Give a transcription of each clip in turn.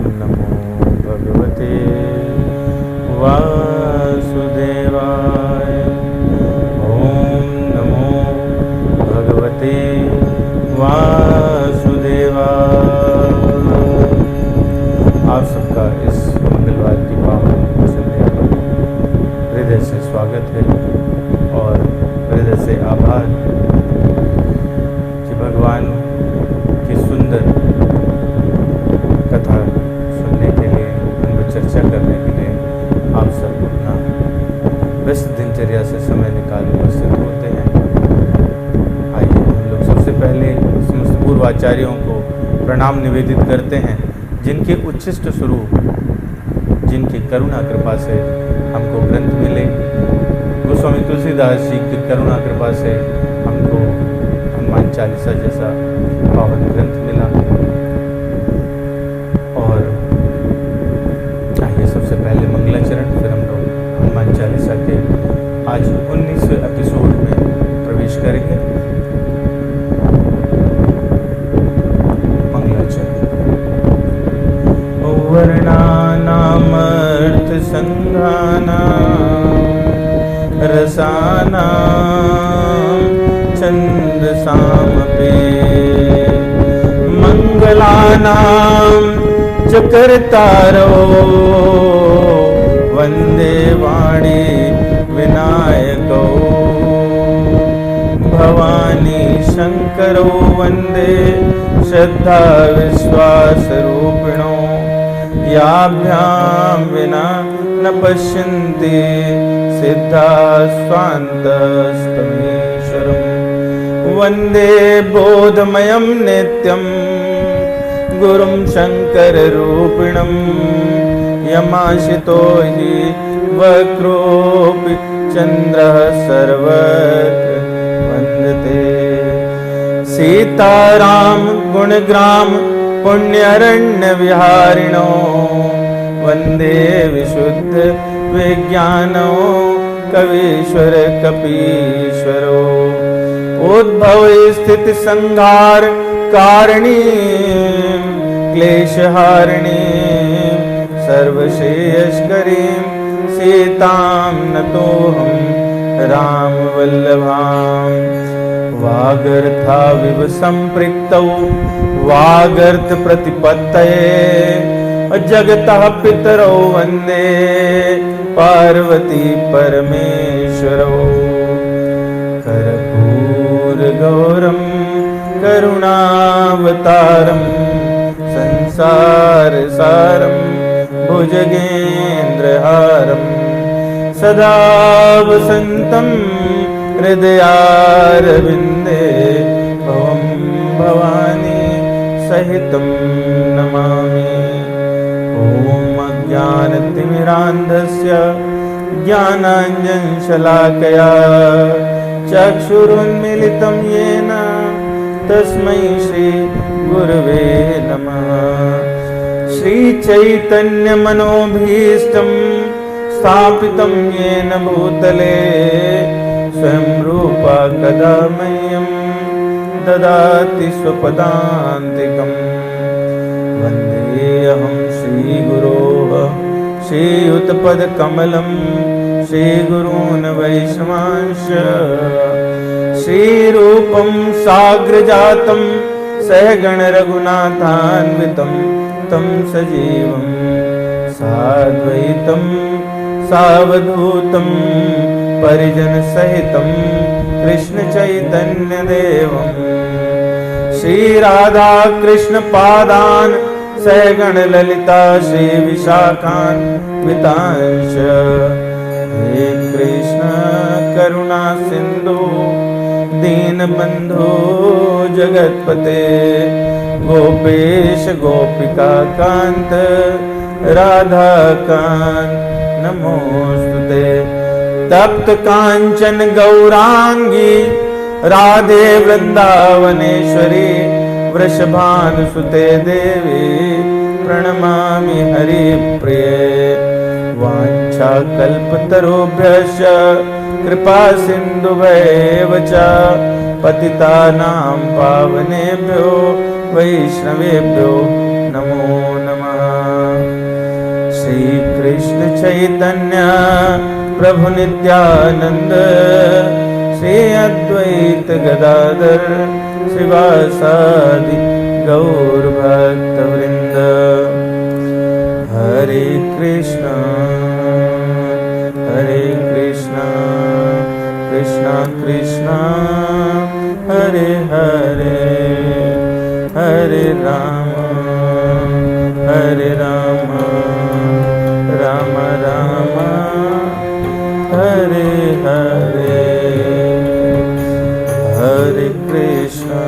नमो भगवते वासुदेवाय। ओम नमो भगवते वासुदेवाय। आप सबका इस मंगलवार की पावन संध्या पर हृदय से स्वागत है और हृदय से आभार कि भगवान की सुंदर कथा सुनने के लिए, उन पर चर्चा करने के लिए आप सब अपना व्यस्त दिनचर्या से समय निकाल उपस्थित होते हैं। आइए हम लोग सबसे पहले समस्त पूर्वाचार्यों को प्रणाम निवेदित करते हैं, जिनके उच्छिष्ट स्वरूप, जिनकी करुणा कृपा से हमको ग्रंथ मिले। गोस्वामी तुलसीदास जी की करुणा कृपा से हमको हनुमान चालीसा जैसा पावन ग्रंथ मिला। और आइए सबसे पहले मंगलाचरण, फिर हम लोग हनुमान चालीसा के आज 19वें एपिसोड में प्रवेश करेंगे। मंगलाचरण। वर्णानामर्थ संघानां रसानां छन्दसामपि मंगलानां च कर्तारो वन्दे वाणी विनायको भवानी शंकरो वन्दे श्रद्धा विश्वासरूपिणो याभ्यां विना न पश्यन्ति सिद्धा स्वान्तस्तमीश्वरम् वन्दे बोधमयं नित्यं गुरुं शङ्कररूपिणं यमाशितो हि वक्रोऽपि चन्द्रः सर्वत्र वन्दते सीताराम गुणग्राम पुण्यरण्यविहारिणो वन्दे विशुद्ध विज्ञानो कवीश्वर कपीश्वरो उद्भव स्थिति संहार कारणी क्लेशहारिणी सर्वश्रेयस्करीं सीतां नतोऽहं रामवल्लभां। वागर्थाविव सम्पृक्तौ वागर्थ प्रतिपत्तये जगतः पितरौ वन्दे पार्वती परमेश्वरौ। कर्पूरगौरं करुणावतारं संसारसारं भुजगेन्द्रहारं सदा वसन्तं हृदयारविन्दे भवं भवानी सहितं नमामि। ॐ अज्ञानतिमिरान्धस्य ज्ञानाञ्जनशलाकया चक्षुरुन्मीलितं येन तस्मै श्रीगुरवे नमः। श्रीचैतन्यमनोभीष्टं स्थापितं येन भूतले स्वयं रूपा कदा मह्यं ददाति स्वपदान्तिकम्। वन्देऽहं श्रीगुरोः श्रीयुतपदकमलं श्रीगुरून् वैष्णवांश श्रीरूपं साग्रजातं सहगण रघुनाथान्वितं तं सजीवं साद्वैतं सावधूतं परिजनसहितं कृष्णचैतन्यदेवं श्रीराधा कृष्णपादान् सहगण ललिता श्रीविशाखान्वितांश। हे कृष्ण करुणा सिंधु दीनबंधु जगतपते गोपेश गोपिका कांत राधा कांत नमोस्तुते। तप्त कांचन गौरांगी राधे वृंदावनेश्वरी वृषभानुसुते देवी प्रणमामि हरिप्रिये। वाञ्छाकल्पतरुभ्यश्च कृपा सिन्धुभ्येव च पतितानां पावनेभ्यो वैष्णवेभ्यो नमो नमः। कृष्ण चैतन्य प्रभु नित्यानंद श्री अद्वैत गदाधर श्रीवासादि गौर भक्त वृंद। हरे कृष्णा कृष्णा कृष्णा हरे हरे, हरे राम राम राम हरे हरे। हरे कृष्णा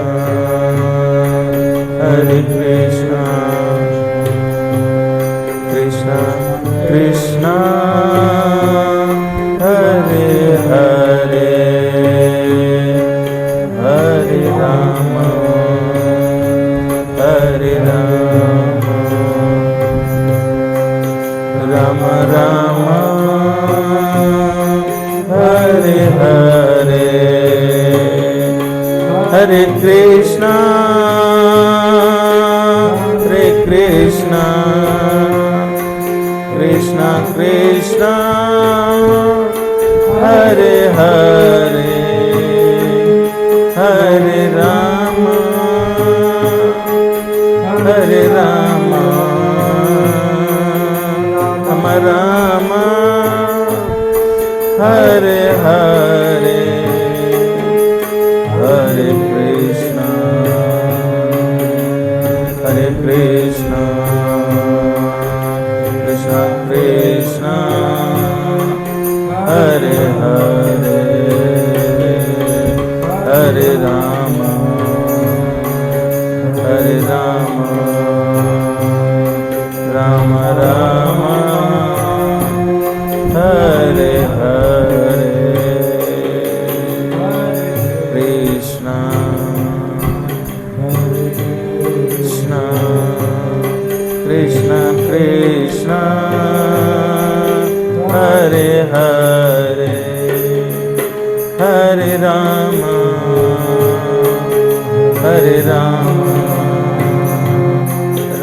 कृष्णा कृष्णा हरे हरे, हरे राम राम राम हरे हरे। हरे कृष्णा कृष्णा कृष्णा हरे हरे, हरे राम राम हरे हरे। हरे कृष्णा कृष्णा कृष्णा हरे हरे, हरे राम राम राम हरे हरे। कृष्णा कृष्णा कृष्णा हरे हरे, हरे राम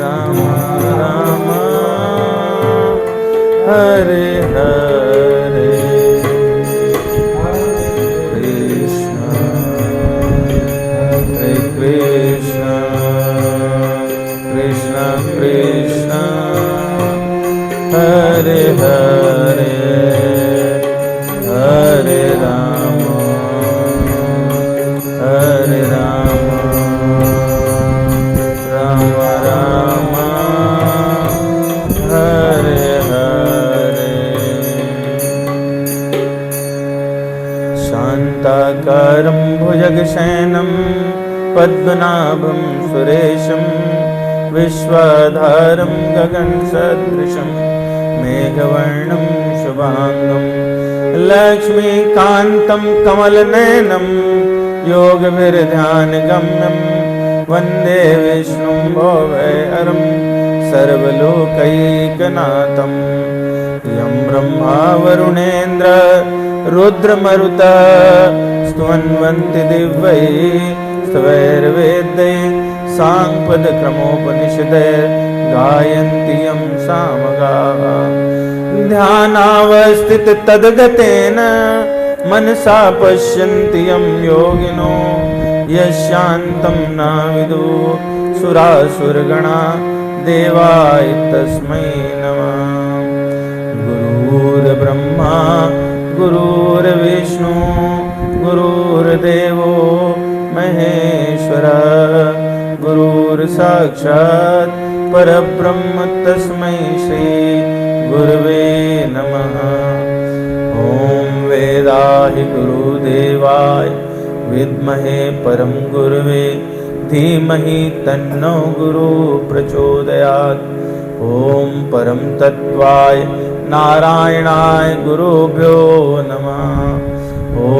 राम राम हरे हरे। कृष्णा कृष्णा कृष्णा हरे हरे, हरे राम राम राम हरे हरे। शान्ताकारं भुजगशयनं पद्मनाभं सुरेशं विश्वाधारं गगनसदृशं मेघवर्णं शुभांगं लक्ष्मीकान्तं कमलनयनं योगभिर्ध्यानगम्यं वन्दे विष्णुं भवभयहरं सर्वलोकैकनाथं। यं ब्रह्मा वरुणेन्द्र रुद्रमरुतः स्तुवन्वन्ति दिव्यैः स्तवैर्वेदैः साङ्गपदक्रमोपनिषदैः गायन्ति यं सामगाः। ध्यानावस्थिततद्गतेन मनसा पश्यन्ति यं योगिनो यशान्तं न विदुः सुरासुरगणा देवाय तस्मै नमः। गुरुर्ब्रह्मा गुरुर्विष्णु गुरुर्देवो महेश्वरः गुरुर्साक्षात् परब्रह्म तस्मै श्री गुरवे नमः। ॐ वेदाहि गुरुदेवाय विद्महे परं गुरवे धीमहि तन्नो गुरु प्रचोदयात्। ॐ परं तत्त्वाय नारायणाय गुरुभ्यो नमः। ॐ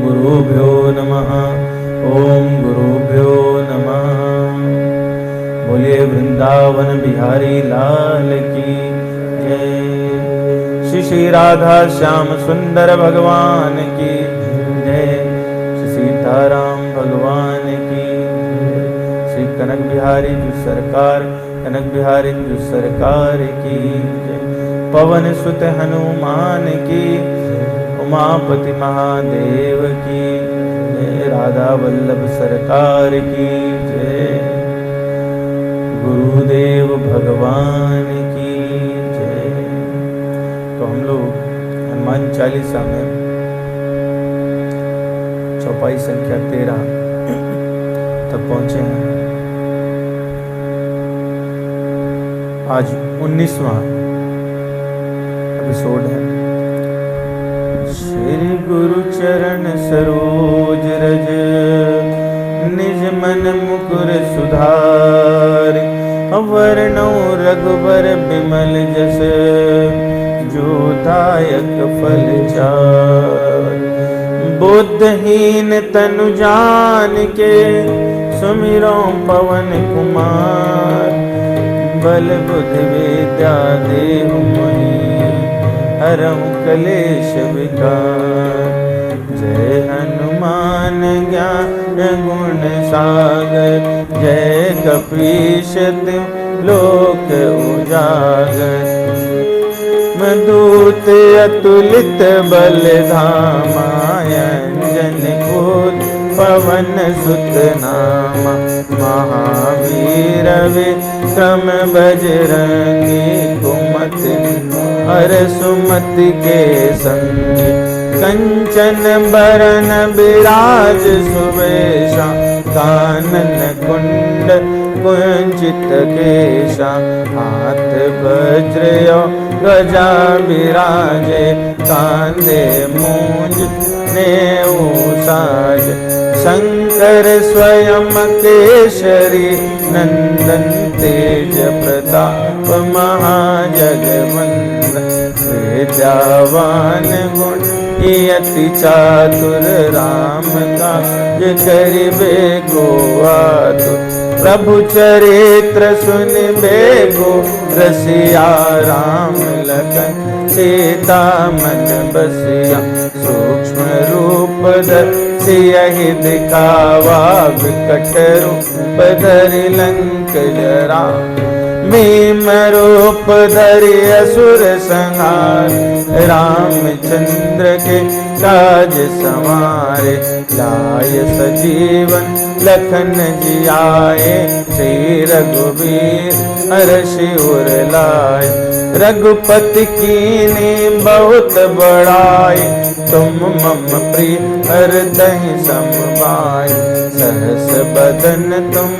गुरुभ्यो नमः। ॐ गुरुभ्यो नमः। बोलिए वृंदावन बिहारी लाल की जय। श्री श्री राधा श्याम सुंदर भगवान की जय। श्री सीताराम भगवान की जय। श्री कनक बिहारी जी सरकार, कनक बिहारी जी सरकार की जय। पवन सुत हनुमान की, उमापति महादेव की जय, राधा वल्लभ सरकार की जय, गुरुदेव भगवान की जय। तो हम लोग हनुमान चालीसा में चौपाई संख्या 13 तक पहुंचे हैं। आज 19वां एपिसोड है। श्री गुरु चरण सरोज रज, निज मन मुकुर सुधार, वर्णौ रघुबर बिमल जस, जो दायक फल चार। बुद्धहीन तनु जान के, सुमिरो पवन कुमार, बल बुद्धि विद्या देहु मोहि, हरहु कलेश विकार। जय हनुमान ज्ञान गुण सागर, जय कपीश तिहुँ लोक उजागर। मधुत अतुलित बल धामा, अंजनी पुत्र पवन सुत नामा। महावीर विक्रम बजरंगी, कुमति हर सुमति के संगी। कंचन बरन बिराज सुवेशा, कानन कुंड कुंचित केशा। हाथ वज्र ध्वजा विराजे, कांधे मूंज नेऊ साज। शंकर स्वयं केसरी नंदन, तेज प्रताप महाजगवंदन। विद्यावान गुण अति चातुर, राम काज करिबे को आतुर। प्रभु चरित्र सुनिबे को रसिया, राम लखन सीता मन बसिया। सूक्ष्म रूप धरि दिखावा, विकट रूप धरि लंक जरा। भीम रूप धरि असुर संहार, रामचंद्र के काज संवारे। लाय सजीवन लखन जियाए, श्री रघुवीर हर्षि उर लाए। रघुपति कीन्ही बहुत बड़ाई, तुम मम प्रिय हृदय सम भाई। सहस बदन तुम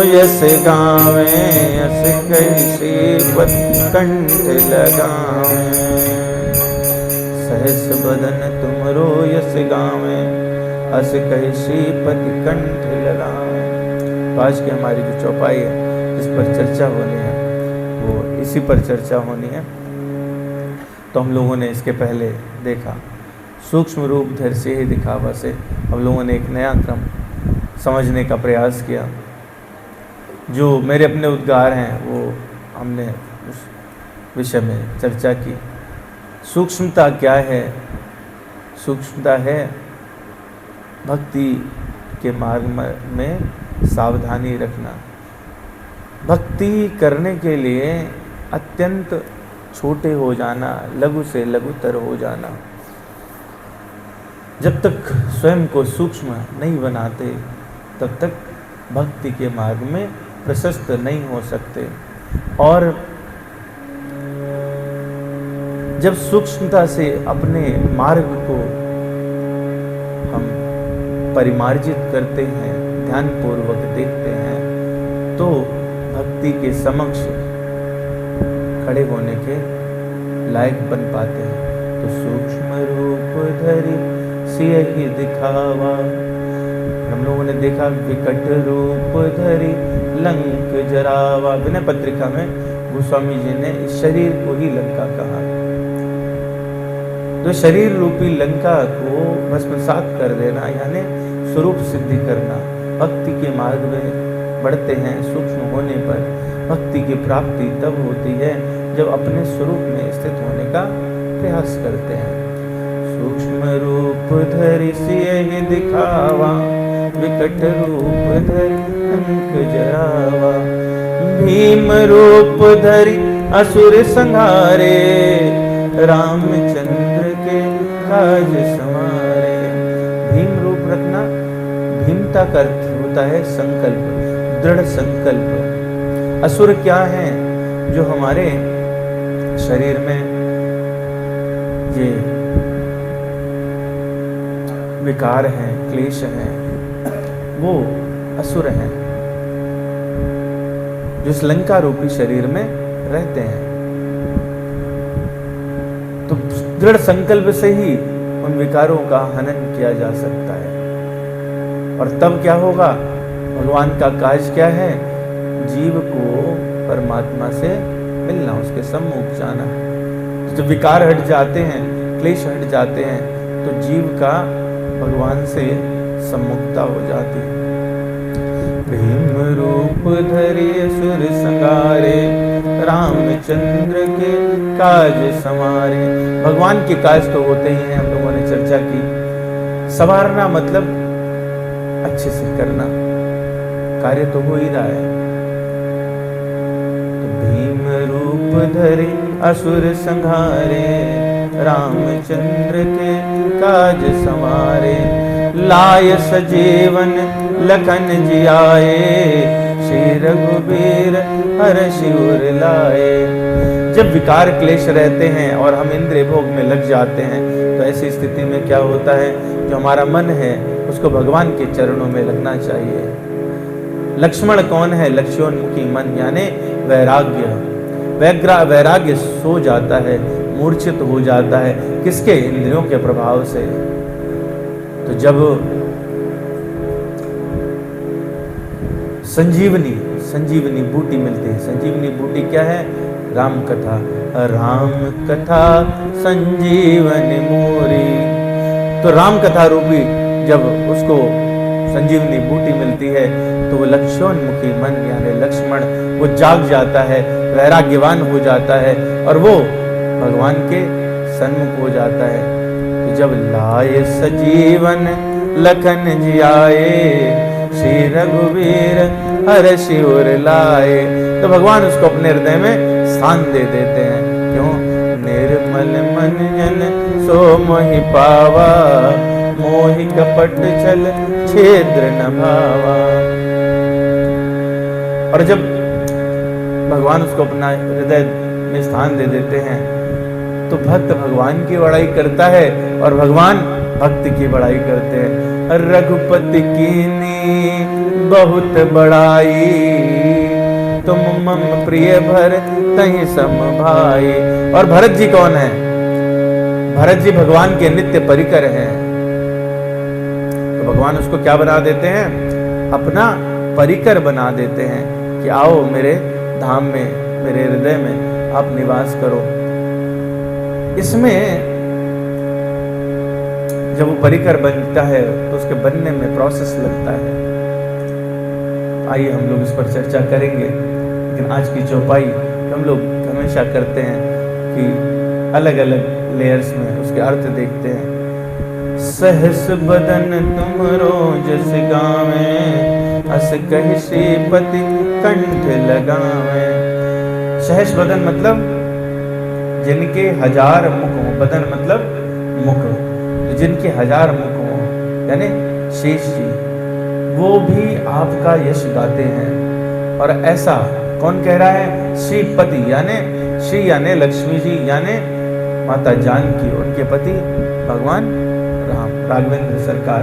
यस गावें, यस कहि श्रीपति कंठ लगावें। सहस बदन तुमरो यस गावें, अस कहि श्रीपति कंठ लगावें। तो आज की हमारी जो चौपाई है, जिस पर चर्चा होनी है, वो इसी पर चर्चा होनी है। तो हम लोगों ने इसके पहले देखा सूक्ष्म रूप धर से ही दिखावा से हम लोगों ने एक नया क्रम समझने का प्रयास किया। जो मेरे अपने उद्गार हैं वो हमने उस विषय में चर्चा की। सूक्ष्मता क्या है? सूक्ष्मता है भक्ति के मार्ग में सावधानी रखना। भक्ति करने के लिए अत्यंत छोटे हो जाना, लघु से लघुतर हो जाना। जब तक स्वयं को सूक्ष्म नहीं बनाते तब तक भक्ति के मार्ग में प्रशस्त नहीं हो सकते। और जब सूक्ष्मता से अपने मार्ग को हम परिमार्जित करते हैं, ध्यानपूर्वक देखते हैं, तो भक्ति के समक्ष खड़े होने के लायक बन पाते हैं। तो सूक्ष्म रूप धरि सियहि दिखावा, हम लोगों ने देखा विकट रूप धरि लंक जरावा। विनय पत्रिका में गोस्वामी जी ने इस शरीर को ही लंका कहा। तो शरीर रूपी लंका को भस्मसात कर देना यानी स्वरूप सिद्धि करना। भक्ति के मार्ग में बढ़ते हैं, सूक्ष्म होने पर भक्ति की प्राप्ति तब होती है जब अपने स्वरूप में स्थित होने का प्रयास करते हैं। सूक्ष्म रूप धरि सियहि दिखावा, विकट रूप धरि लंक जरावा। भीम रूप धरि असुर संहारे, रामचंद्र के काज संवारे। भीम रूप रखना, भीमता का अर्थ होता है संकल्प, दृढ़ संकल्प। असुर क्या है? जो हमारे शरीर में ये विकार हैं, क्लेश हैं, वो असुर हैं जो इस लंका रूपी शरीर में रहते हैं। तो दृढ़ संकल्प से ही उन विकारों का हनन किया जा सकता है। और तब क्या होगा? भगवान का काज क्या है? जीव को परमात्मा से मिलना, उसके सम्मुख जाना। तो जब विकार हट जाते हैं, क्लेश हट जाते हैं, तो जीव का भगवान से सम्मुखता हो जाती है। भीम रूप धरि असुर संहारे, रामचंद्र के काज संवारे। भगवान के काज तो होते ही हैं, हम लोगों ने चर्चा की। संवारना मतलब अच्छे से करना, कार्य तो हो ही रहा है। तो भीम रूप धरि असुर संहारे, रामचंद्र के काज संवारे। लाय सजीवन लखन जी आए, श्री रघुबीर हर्षि उर लाए। जब विकार क्लेश रहते हैं और हम इंद्रिय भोग में लग जाते हैं, तो ऐसी स्थिति में क्या होता है? जो हमारा मन है उसको भगवान के चरणों में लगना चाहिए। लक्ष्मण कौन है? लक्ष्योन्मुखी मन, यानी वैराग्य। वैराग्य सो जाता है, मूर्छित हो जाता है, किसके? इंद्रियों के प्रभाव से। तो जब संजीवनी बूटी मिलती है। संजीवनी बूटी क्या है? राम कथा। राम कथा संजीवनी मोरी। तो राम कथा रूपी जब उसको संजीवनी बूटी मिलती है, तो वो लक्ष्योन्मुखी मन यानी लक्ष्मण वो जाग जाता है, वैराग्यवान हो जाता है और वो भगवान के सन्मुख हो जाता है। तो जब लाए सजीवन लखन जी आए, श्री रघुबीर हर्षि उर लाए। तो भगवान उसको अपने हृदय में स्थान दे देते हैं। क्यों? निर्मल मन जन सो मोहि पावा, मोहि कपट छल छेद्र न भावा। और जब भगवान उसको अपना हृदय में स्थान दे देते हैं, तो भक्त भगवान की बड़ाई करता है और भगवान भक्त की बड़ाई करते हैं। रघुपति कीनी बहुत बड़ाई, तुम मम प्रिय भर तहि सम भाई। और भरत जी कौन है? भरत जी भगवान के नित्य परिकर हैं। तो भगवान उसको क्या बना देते हैं? अपना परिकर बना देते हैं कि आओ मेरे धाम में, मेरे हृदय में आप निवास करो। इसमें जब वो परिकर बनता है तो उसके बनने में प्रोसेस लगता है। आइए हम लोग इस पर चर्चा करेंगे। लेकिन आज की चौपाई हम लोग हमेशा करते हैं कि अलग अलग लेयर्स में उसके अर्थ देखते हैं। सहस बदन तुम रोजस गावे, अस कहि श्रीपति कंठ लगावे। सहस बदन मतलब जिनके हजार मुख हो, बदन मतलब मुख, जिनके हजार मुख हो, यानी शेष जी, वो भी आपका यश गाते हैं। और ऐसा कौन कह रहा है? श्रीपति यानी श्री यानी लक्ष्मी जी यानी माता जानकी, उनके पति भगवान राम, राघवेंद्र सरकार।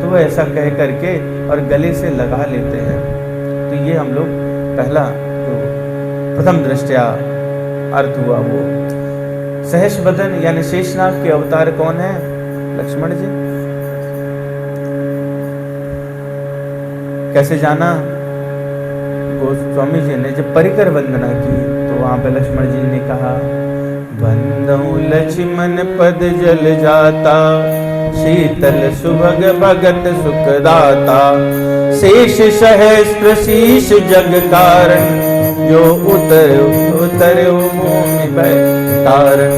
तो वो ऐसा कह करके और गले से लगा लेते हैं। तो ये हम लोग पहला जो प्रथम दृष्टया अर्थ हुआ वो सहस बदन यानी शेषनाग के अवतार कौन है? लक्ष्मण जी। कैसे जाना? गोस्वामी जी ने जब परिकर वंदना की तो वहां पे लक्ष्मण जी ने कहा, बंदौ लक्ष्मण पद जल जाता, शीतल सुभग भगत सुखदाता। शेष सहस्त्र शीश जग कारण, जो उतर भूमि तारण।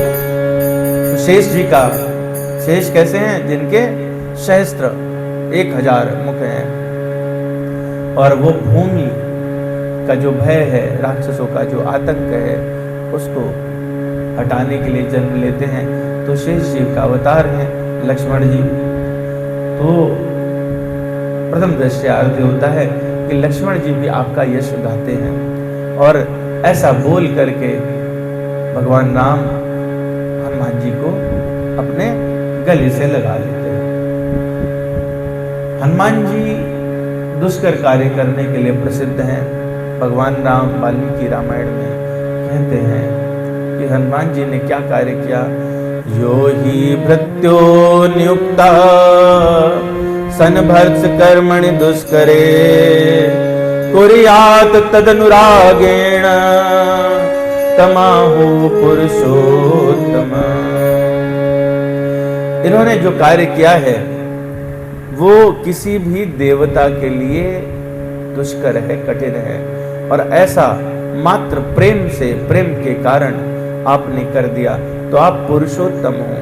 शेष जी का, शेष कैसे हैं? जिनके सहस्त्र 1000 मुख हैं और वो भूमि का जो भय है, राक्षसों का जो आतंक है, उसको हटाने के लिए जन्म लेते हैं। तो शेष जीव का अवतार हैं लक्ष्मण जी। तो प्रथम दृष्टया अर्थ होता है कि लक्ष्मण जी भी आपका यश गाते हैं, और ऐसा बोल करके भगवान राम हनुमान जी को अपने गले से लगा लेते हैं। हनुमान जी दुष्कर कार्य करने के लिए प्रसिद्ध हैं। भगवान राम वाल्मीकि रामायण में कहते हैं कि हनुमान जी ने क्या कार्य किया। यो ही भृत्यो नियुक्ता सनभर्त्स कर्मणि दुष्करे कुर्यात् तदनुरागेण तमाहु पुरुषोत्तम। इन्होंने जो कार्य किया है वो किसी भी देवता के लिए दुष्कर है, कठिन है, और ऐसा मात्र प्रेम से, प्रेम के कारण आपने कर दिया, तो आप पुरुषोत्तम हो।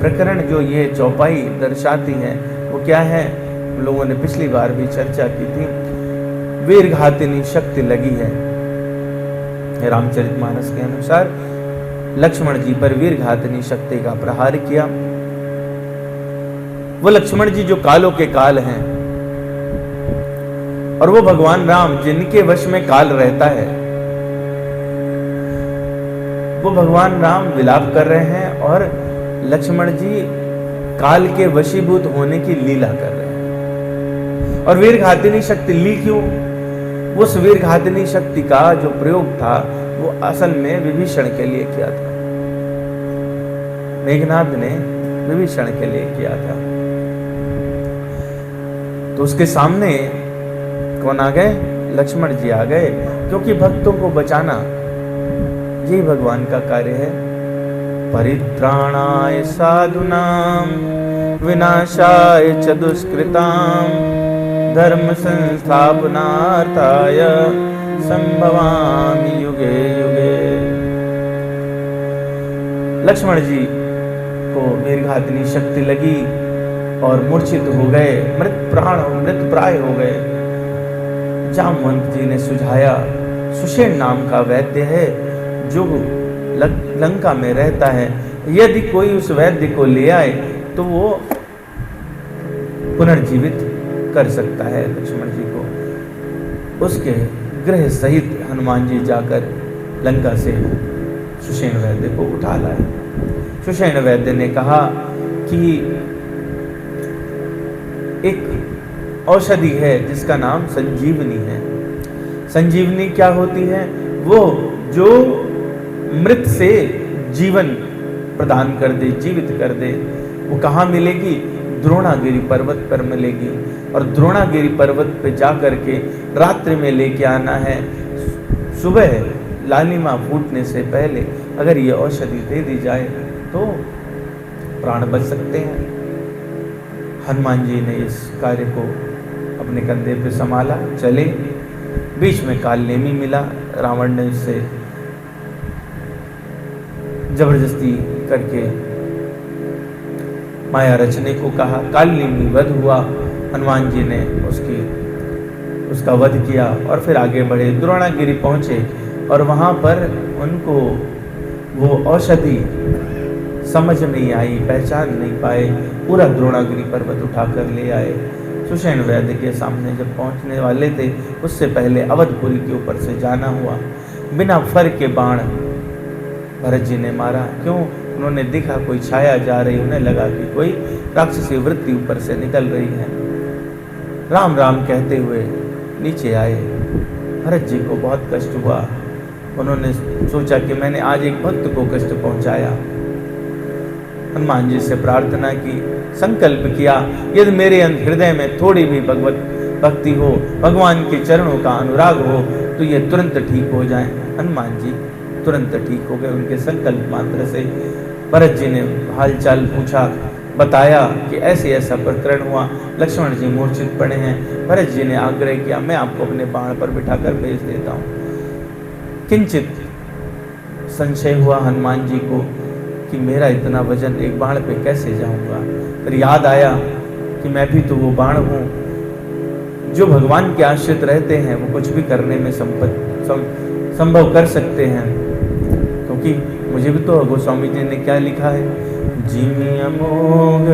प्रकरण जो ये चौपाई दर्शाती है वो क्या है, हम लोगों ने पिछली बार भी चर्चा की थी। वीरघातिनी शक्ति लगी है। रामचरितमानस के अनुसार लक्ष्मण जी पर वीरघातिनी शक्ति का प्रहार किया। वो लक्ष्मण जी जो कालों के काल हैं, और वो भगवान राम जिनके वश में काल रहता है, वो भगवान राम विलाप कर रहे हैं और लक्ष्मण जी काल के वशीभूत होने की लीला कर रहे हैं। और वीरघातिनी शक्ति ली क्यों? उस वीरघातिनी शक्ति का जो प्रयोग था वो असल में विभीषण के लिए किया था। मेघनाद ने विभीषण के लिए किया था। तो उसके सामने कौन आ गए? लक्ष्मण जी आ गए, क्योंकि भक्तों को बचाना यही भगवान का कार्य है। परित्राणाय साधूनां विनाशाय च दुष्कृतां धर्म संस्थापनार्थाय संभवामि युगे युगे। लक्ष्मण जी को वीरघातिनी शक्ति लगी और मूर्छित हो गए, मृत प्राय हो गए। जामवंत जी ने सुझाया, सुषेण नाम का वैद्य है जो लंका में रहता है, यदि कोई उस वैद्य को ले आए तो वो पुनर्जीवित कर सकता है लक्ष्मण जी को। उसके गृह सहित हनुमान जी जाकर लंका से सुषेण वैद्य को उठा लाए। सुषेण वैद्य ने कहा कि एक औषधि है जिसका नाम संजीवनी है। संजीवनी क्या होती है? वो जो मृत से जीवन प्रदान कर दे, जीवित कर दे। वो कहाँ मिलेगी? द्रोणागिरी पर्वत पर मिलेगी। और द्रोणागिरी पर्वत पे जा करके रात्रि में लेके आना है। सुबह लालिमा फूटने से पहले अगर ये औषधि दे दी जाए तो प्राण बच सकते हैं। हनुमान जी ने इस कार्य को अपने कंधे पे संभाला, चले। बीच में कालनेमी मिला। रावण ने उससे जबरदस्ती करके माया रचने को कहा। कालनेमी वध हुआ। हनुमान जी ने उसका वध किया और फिर आगे बढ़े, द्रोणागिरी पहुंचे और वहां पर उनको वो औषधि समझ नहीं आई, पहचान नहीं पाए। पूरा द्रोणागिरी पर्वत उठाकर ले आए। सुषेण वैद्य के सामने जब पहुंचने वाले थे उससे पहले अवधपुरी के ऊपर से जाना हुआ। बिना फर के बाण भरत जी ने मारा। क्यों? उन्होंने देखा कोई छाया जा रही, उन्हें लगा कि कोई राक्षसी वृत्ति ऊपर से निकल रही है। राम राम कहते हुए नीचे आए। भरत जी को बहुत कष्ट हुआ। उन्होंने सोचा कि मैंने आज एक भक्त को कष्ट पहुंचाया। हनुमान जी से प्रार्थना की, संकल्प किया, यदि मेरे हृदय में थोड़ी भी भगवत भक्ति हो, भगवान के चरणों का अनुराग हो, तो ये तुरंत ठीक हो जाए। हनुमान जी तुरंत ठीक हो गए उनके संकल्प मात्र से। भरत जी ने हालचाल पूछा, बताया कि ऐसे ऐसा प्रकरण हुआ, लक्ष्मण जी मूर्छित पड़े हैं। भरत जी ने आग्रह किया, मैं आपको अपने बाण पर बिठाकर भेज देता हूँ। किंचित संशय हुआ हनुमान जी को कि मेरा इतना वजन एक बाण पे कैसे जाऊंगा। फिर याद आया कि मैं भी तो वो बाण हूँ जो भगवान के आश्रित रहते हैं वो कुछ भी करने में संभव कर सकते हैं। क्योंकि मुझे भी तो गोस्वामी जी ने क्या लिखा है, जिमि अमोघ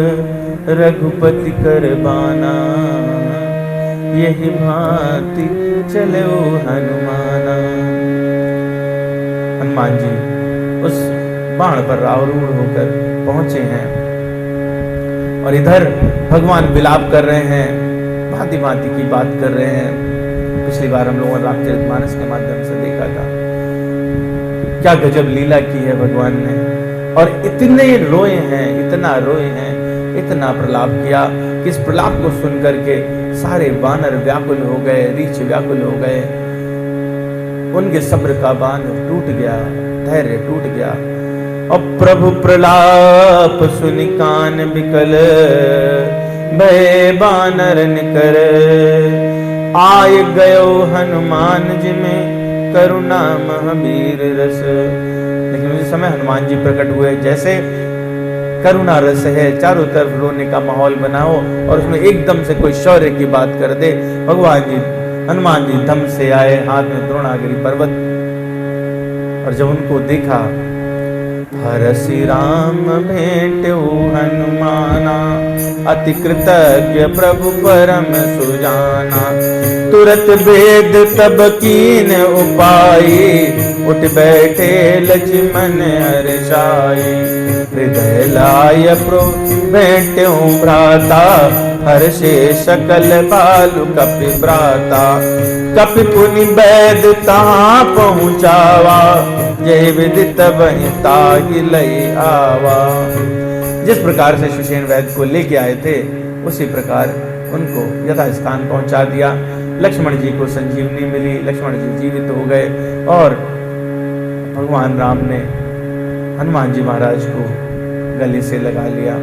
रघुपति कर बाना, यही भांति चले हनुमाना। हनुमान जी उस बाण पर आरूढ़ होकर पहुंचे हैं और इधर भगवान विलाप कर रहे हैं, भांति भांति की बात कर रहे हैं। पिछली बार हम लोगों ने रामचरितमानस के माध्यम से देखा था क्या गजब लीला की है भगवान ने, और इतने रोए हैं, इतना रोए हैं, इतना प्रलाप किया कि इस प्रलाप को सुन करके सारे वानर व्याकुल हो गए, रीछ व्याकुल हो गए, उनके सब्र का बांध टूट गया, धैर्य टूट गया। और प्रभु प्रलाप सुनि कान बिकल, भय बानर निकर, आय गयो हनुमान जी में करुणा महावीर रस। लेकिन उस समय हनुमान जी प्रकट हुए, जैसे करुणा रस है, चारों तरफ रोने का माहौल बनाओ और उसमें एकदम से कोई शौर्य की बात कर दे। भगवान जी हनुमान जी धम से आए, हाथ में द्रोणागिरि पर्वत, और जब उनको देखा, हरसि राम भेंटउ हनुमाना, अति कृतज्ञ प्रभु परम सुजाना, तुरत भेद तब कीन उपाई, उठ बैठे लक्ष्मण हर्षाई, हृदय लाय प्रभु भेंटउ भ्राता, हर्षे सकल बालु कपि भ्राता, कपि पुनि वैद तहाँ पहुँचावा, जय विदित वहीं ताहि लई आवा। जिस प्रकार से सुषेण वैद्य को लेके आए थे उसी प्रकार उनको यथा स्थान पहुंचा दिया। लक्ष्मण जी को संजीवनी मिली, लक्ष्मण जी जीवित हो गए और भगवान राम ने हनुमान जी महाराज को गले से लगा लिया।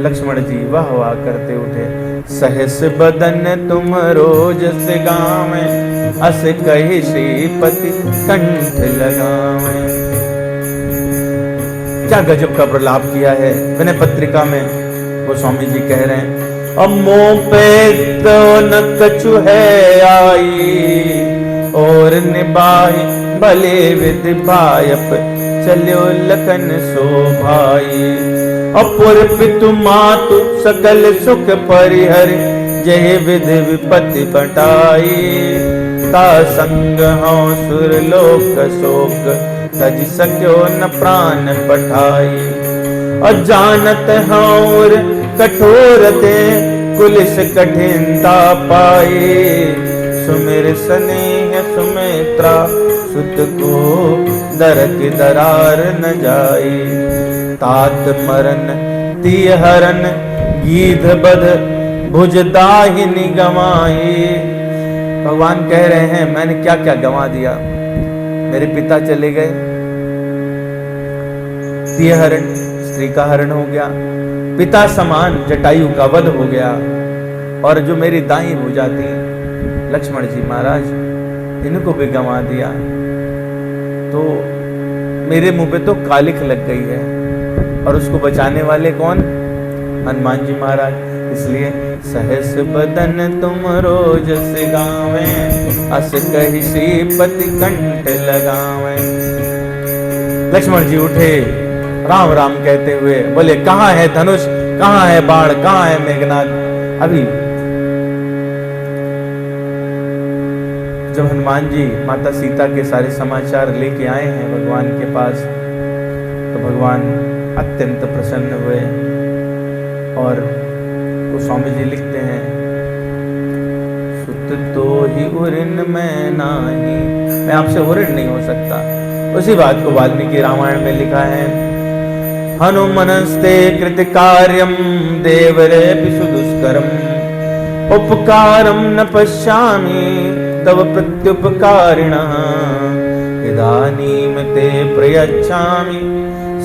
लक्ष्मण जी वाह वाह करते उठे, सहस बदन तुम रोज से गावे, अस कहि श्रीपति कंठ लगावे। क्या गजब का प्रलाप किया है। विनय पत्रिका में वो स्वामी जी कह रहे हैं, अब मोह पे तो न कछु है आई, और निभाई भले विधि भायप, चलो लखन सो भाई, अपुर पितु मातु सकल सुख परिहर, जय विधि विपत्ति बटाई, ता संग हौ सुर लोक शोक, तज सक्यो न प्राण पठाई, और जानत हौर कठोर ते कुलिस कठिनता पाई, सुमिर स्नेह सुमित्रा सुत को दरक दरार न जाई, तात मरन ती हरन गीध बध भुज दाहिनी गवाई। भगवान कह रहे हैं मैंने क्या क्या गंवा दिया, मेरे पिता चले गए, ती हरण स्त्री का हरण हो गया, पिता समान जटायु का वध हो गया, और जो मेरी दाई हो जाती लक्ष्मण जी महाराज इनको भी गंवा दिया, तो मेरे मुंह पे तो कालिख लग गई है, और उसको बचाने वाले कौन? हनुमान जी महाराज। इसलिए सहस बदन तुम रोज से गावे, अस कहि श्रीपति कंठ लगावे। लक्ष्मण जी उठे, राम राम कहते हुए बोले, कहाँ है धनुष, कहाँ है बाण, कहाँ है मेघनाद। अभी जब हनुमान जी माता सीता के सारे समाचार लेके आए हैं भगवान के पास, तो भगवान अत्यंत प्रसन्न हुए, और तो स्वामी जी लिखते हैं, सुत तो ही उरिन में नाही, मैं आपसे उरिन नहीं हो सकता। उसी बात को वाल्मीकि रामायण में लिखा है, हनुमनस्ते कृत कार्यम देवरेपि सुदुष्करम, उपकारम न पश्यामि तव प्रत्युपकारिणः, इदानीं ते प्रयच्छामि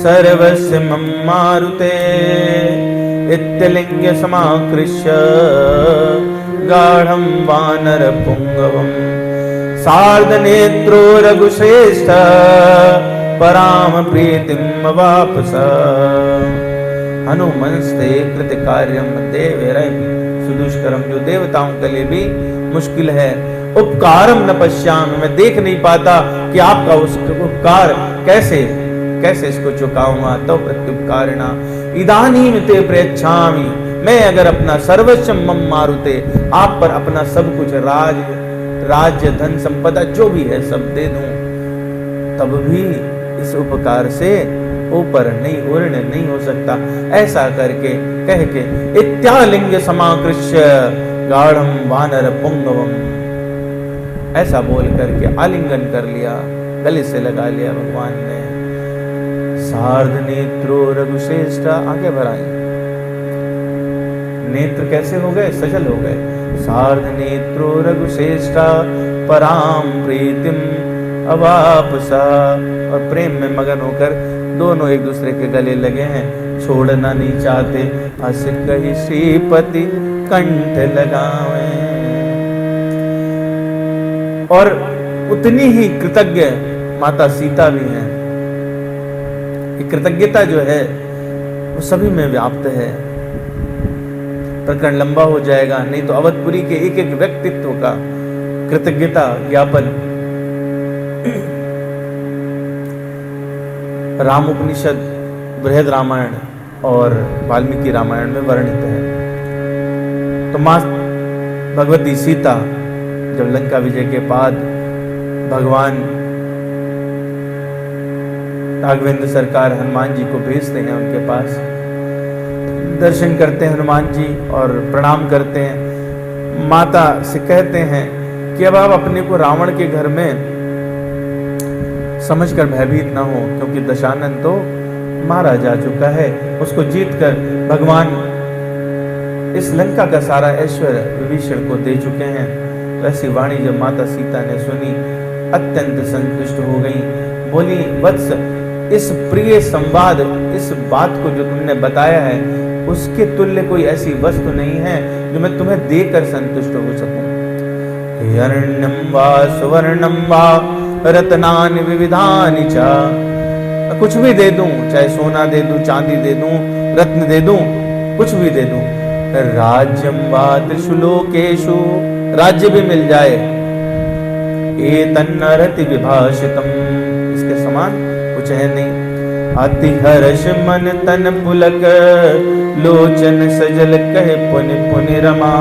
सर्वस्य मम मारुते, इत्यलिंग समाकृष्य गाढ़ं वानर पुंगवम्, सार्धनेत्रो रघुश्रेष्ठ पराम प्रीतिम वापस, हनुमंस्ते कृत कार्यम देवैरपि सुदुष्करम, जो देवताओं के लिए भी मुश्किल है। उपकारम न पश्यामि, मैं देख नहीं पाता कि आपका उस उपकार कैसे इसको चुकाऊंगा। तो प्रत्युपकारिणा इदानीम ते प्रयच्छामि, मैं अगर अपना सर्वस्व मम मारुते, आप पर अपना सब कुछ राज्य धन संपदा जो भी है सब दे दूं, तब भी इस उपकार से ऊपर नहीं उर्ण नहीं हो सकता। ऐसा करके कह के इत्यालिंग समाकृष्य गाढ़म वानर पुंगवम, ऐसा बोल करके आलिंगन कर लिया, गले से लगा लिया भगवान ने। सार्ध नेत्रो रघुश्रेष्ठ, आगे बढ़ाई, नेत्र कैसे हो गए, सजल हो गए। सार्ध नेत्रो रघुश्रेष्ठ पराम प्रीतिम अवापसा, और प्रेम में मगन होकर दोनों एक दूसरे के गले लगे हैं, छोड़ना नहीं चाहते। हंस कही श्रीपति कंठ लगावे, और उतनी ही कृतज्ञ माता सीता भी हैं। ये कृतज्ञता जो है वो सभी में व्याप्त है। प्रकरण लंबा हो जाएगा, नहीं तो अवधपुरी के एक एक व्यक्तित्व का कृतज्ञता ज्ञापन राम उपनिषद, बृहद रामायण और वाल्मीकि रामायण में वर्णित है। तो मां भगवती सीता जब लंका विजय के बाद भगवान राघवेंद्र सरकार हनुमान जी को भेजते हैं उनके पास, दर्शन करते हैं हनुमान जी और प्रणाम करते हैं। माता से कहते हैं कि अब आप अपने को रावण के घर में समझकर भयभीत ना हो, क्योंकि दशानन तो मारा जा चुका है, उसको जीतकर भगवान इस लंका का सारा ऐश्वर्य विभीषण को दे चुके हैं। तो ऐसी वाणी जब माता सीता ने सुनी, अत्यंत संतुष्ट हो गई, बोली वत्स, इस प्रिय संवाद, इस बात को जो तुमने बताया है उसके तुल्य कोई ऐसी वस्तु नहीं है जो मैं तुम्हें देकर संतुष्ट हो सकूं। हिरण्यं वा सुवर्णं वा रत्नानि विविधानि च, कुछ भी दे दूं, चाहे सोना दे दूं, चांदी दे दूं, रत्न दे दूं, कुछ भी दे दूं। राज्यं वा त्रिषु लोकेषु, राज्य भी मिल जाए। एतन्नरति विभाषितम्, इसके समान कुछ है नहीं। अति हर्ष मन तन पुलक, लोचन सजल कहे पुनि पुनि रमा।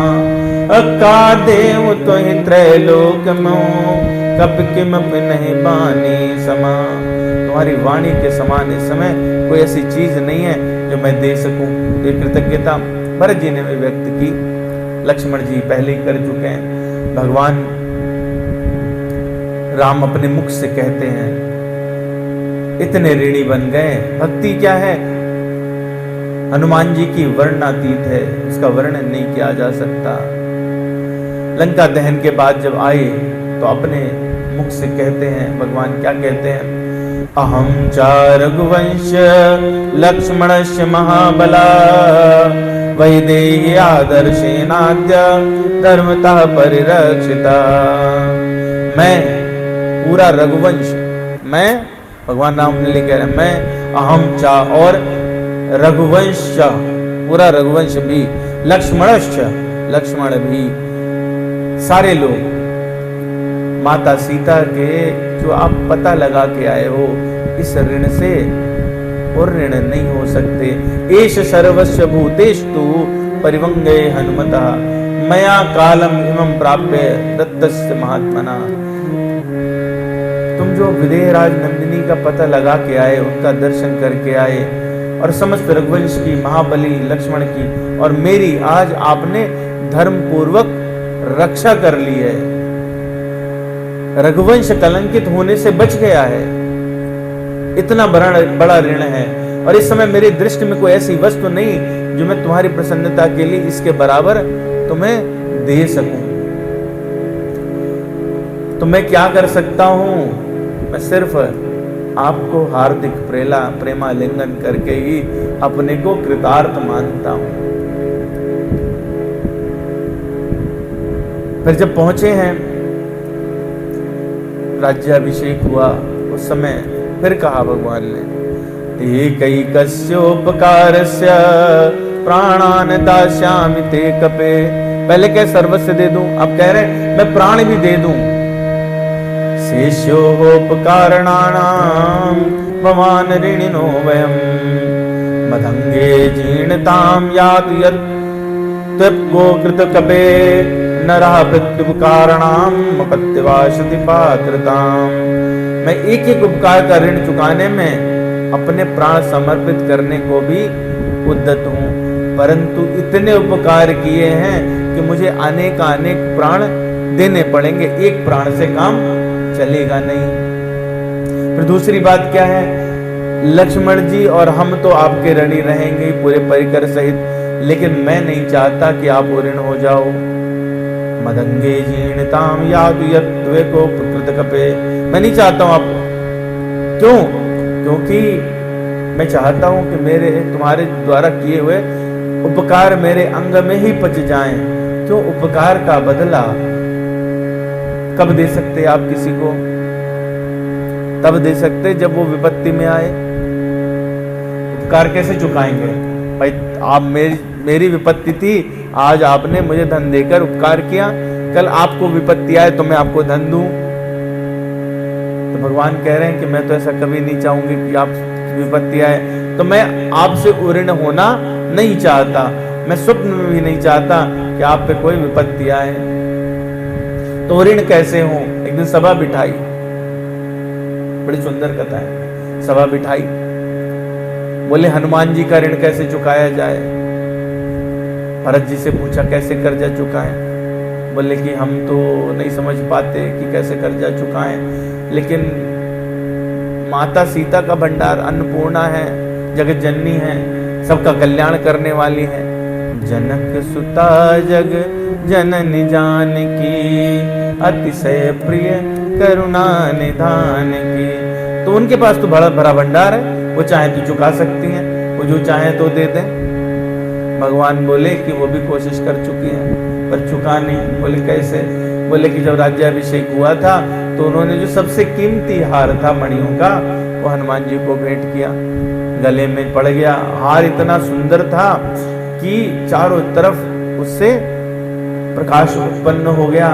अक्का देव तो ही त्रैलोक मोह, कब किमपि नहीं बानी समा। तुम्हारी वाणी के समान इस समय कोई ऐसी चीज नहीं है जो मैं दे सकूं। ये कृतज्ञता भरत जी ने भी व्यक्त की, लक्ष्मण जी पहले ही कर चुके हैं। भगवान राम अपने मुख से कहते हैं, इतने ऋणी बन गए। भक्ति क्या है? हनुमान जी की वर्णनातीत है, उसका वर्णन नहीं किया जा सकता। लंका दहन के बाद जब आए तो अपने मुख से कहते हैं, भगवान क्या कहते हैं? अहम च रघुवंश लक्ष्मणस्य महाबला, वैदेही आदर्शेनाद्य धर्मतः परिरक्षिता। मैं पूरा रघुवंश, मैं भगवान राम ने कह रहे हैं, मैं अहम चा और रघुवंश, पूरा रघुवंश भी, लक्ष्मणश्च, लक्ष्मण भी, सारे लोग माता सीता के जो आप पता लगा के आए हो, इस ऋण से और ऋण नहीं हो सकते। एष सर्वस्व भूतेषु परिवंगे हनुमता, मया कालम इमं प्राप्य दत्तस्य महात्मना। तुम जो विदेहराज नंदिनी का पता लगा के आए, उनका दर्शन करके आए, और समस्त रघुवंश की, महाबली लक्ष्मण की और मेरी आज आपने धर्म पूर्वक रक्षा कर ली है। रघुवंश कलंकित होने से बच गया है। इतना बड़ा ऋण है, और इस समय मेरी दृष्टि में कोई ऐसी वस्तु नहीं जो मैं तुम्हारी प्रसन्नता के लिए इसके बराबर तुम्हें दे सकूं। तो मैं क्या कर सकता हूं? मैं सिर्फ आपको हार्दिक प्रेमालिंगन करके ही अपने को कृतार्थ मानता हूं। फिर जब पहुंचे हैं, राज्याभिषेक हुआ, उस समय फिर कहा भगवान ने, एकैकस्योपकारस्य प्राणान दास्यामि ते कपे। पहले क्या सर्वस्व दे दूं, अब कह रहे हैं मैं प्राण भी दे दूं। शेष्योपकारणानां भवान ऋणिनो वयम् मदंगे जीर्णतां यातु यत् त्वको कृतकपे नरः प्रत्युपकारणां मपत्यवासति पात्रतां। मैं एक एक उपकार का ऋण चुकाने में अपने प्राण समर्पित करने को भी उद्यत हूँ, परंतु इतने उपकार किए हैं कि मुझे अनेक प्राण देने पड़ेंगे, एक प्राण से काम चलेगा नहीं। फिर दूसरी बात क्या है, लक्ष्मण जी और हम तो आपके ऋणी रहेंगे पूरे परिकर सहित, लेकिन मैं नहीं चाहता कि आप ऋण हो जाओ। मदंगे जीर्णताम यातु यत् त्वको कृतकपे, मैं नहीं चाहता हूं आप, क्यों? क्योंकि मैं चाहता हूं कि मेरे तुम्हारे द्वारा किए हुए उपकार मेरे अंग में ही पच जाएं। क्यों? उपकार का बदला कब दे सकते आप किसी को? तब दे सकते जब वो विपत्ति में आए। उपकार कैसे चुकाएंगे भाई? आप मेरी विपत्ति थी, आज आपने मुझे धन देकर उपकार किया, कल आपको विपत्ति आए तो मैं आपको धन दूं। तो भगवान कह रहे हैं कि मैं तो ऐसा कभी नहीं चाहूंगी कि आप विपत्ति आए, तो मैं आपसे ऋण होना नहीं चाहता, मैं स्वप्न में भी नहीं चाहता कि आप पे कोई विपत्ति आए। तो ऋण कैसे हो? एक दिन सभा बिठाई, बड़ी सुंदर कथा है। सभा बिठाई, बोले हनुमान जी का ऋण कैसे चुकाया जाए। भरत जी से पूछा कैसे कर्जा चुकाएं, बोले कि हम तो नहीं समझ पाते कि कैसे कर्जा चुकाएं, लेकिन माता सीता का भंडार अन्नपूर्णा है, जगत जननी है, सबका कल्याण करने वाली है। जनक सुता जग जननी जानकी अतिशय प्रिय करुणा निधान की। तो उनके पास तो बड़ा भरा भंडार है, वो चाहे तो चुका सकती हैं, वो जो चाहे तो दे दें। भगवान बोले कि वो भी कोशिश कर चुकी हैं पर चुका नहीं। बोले कैसे? बोले कि जब राज्याभिषेक हुआ था तो उन्होंने जो सबसे कीमती हार था मणियों का, वो हनुमान जी को भेंट किया, गले में पड़ गया। हार इतना सुंदर था कि चारों तरफ उससे प्रकाश उत्पन्न हो गया,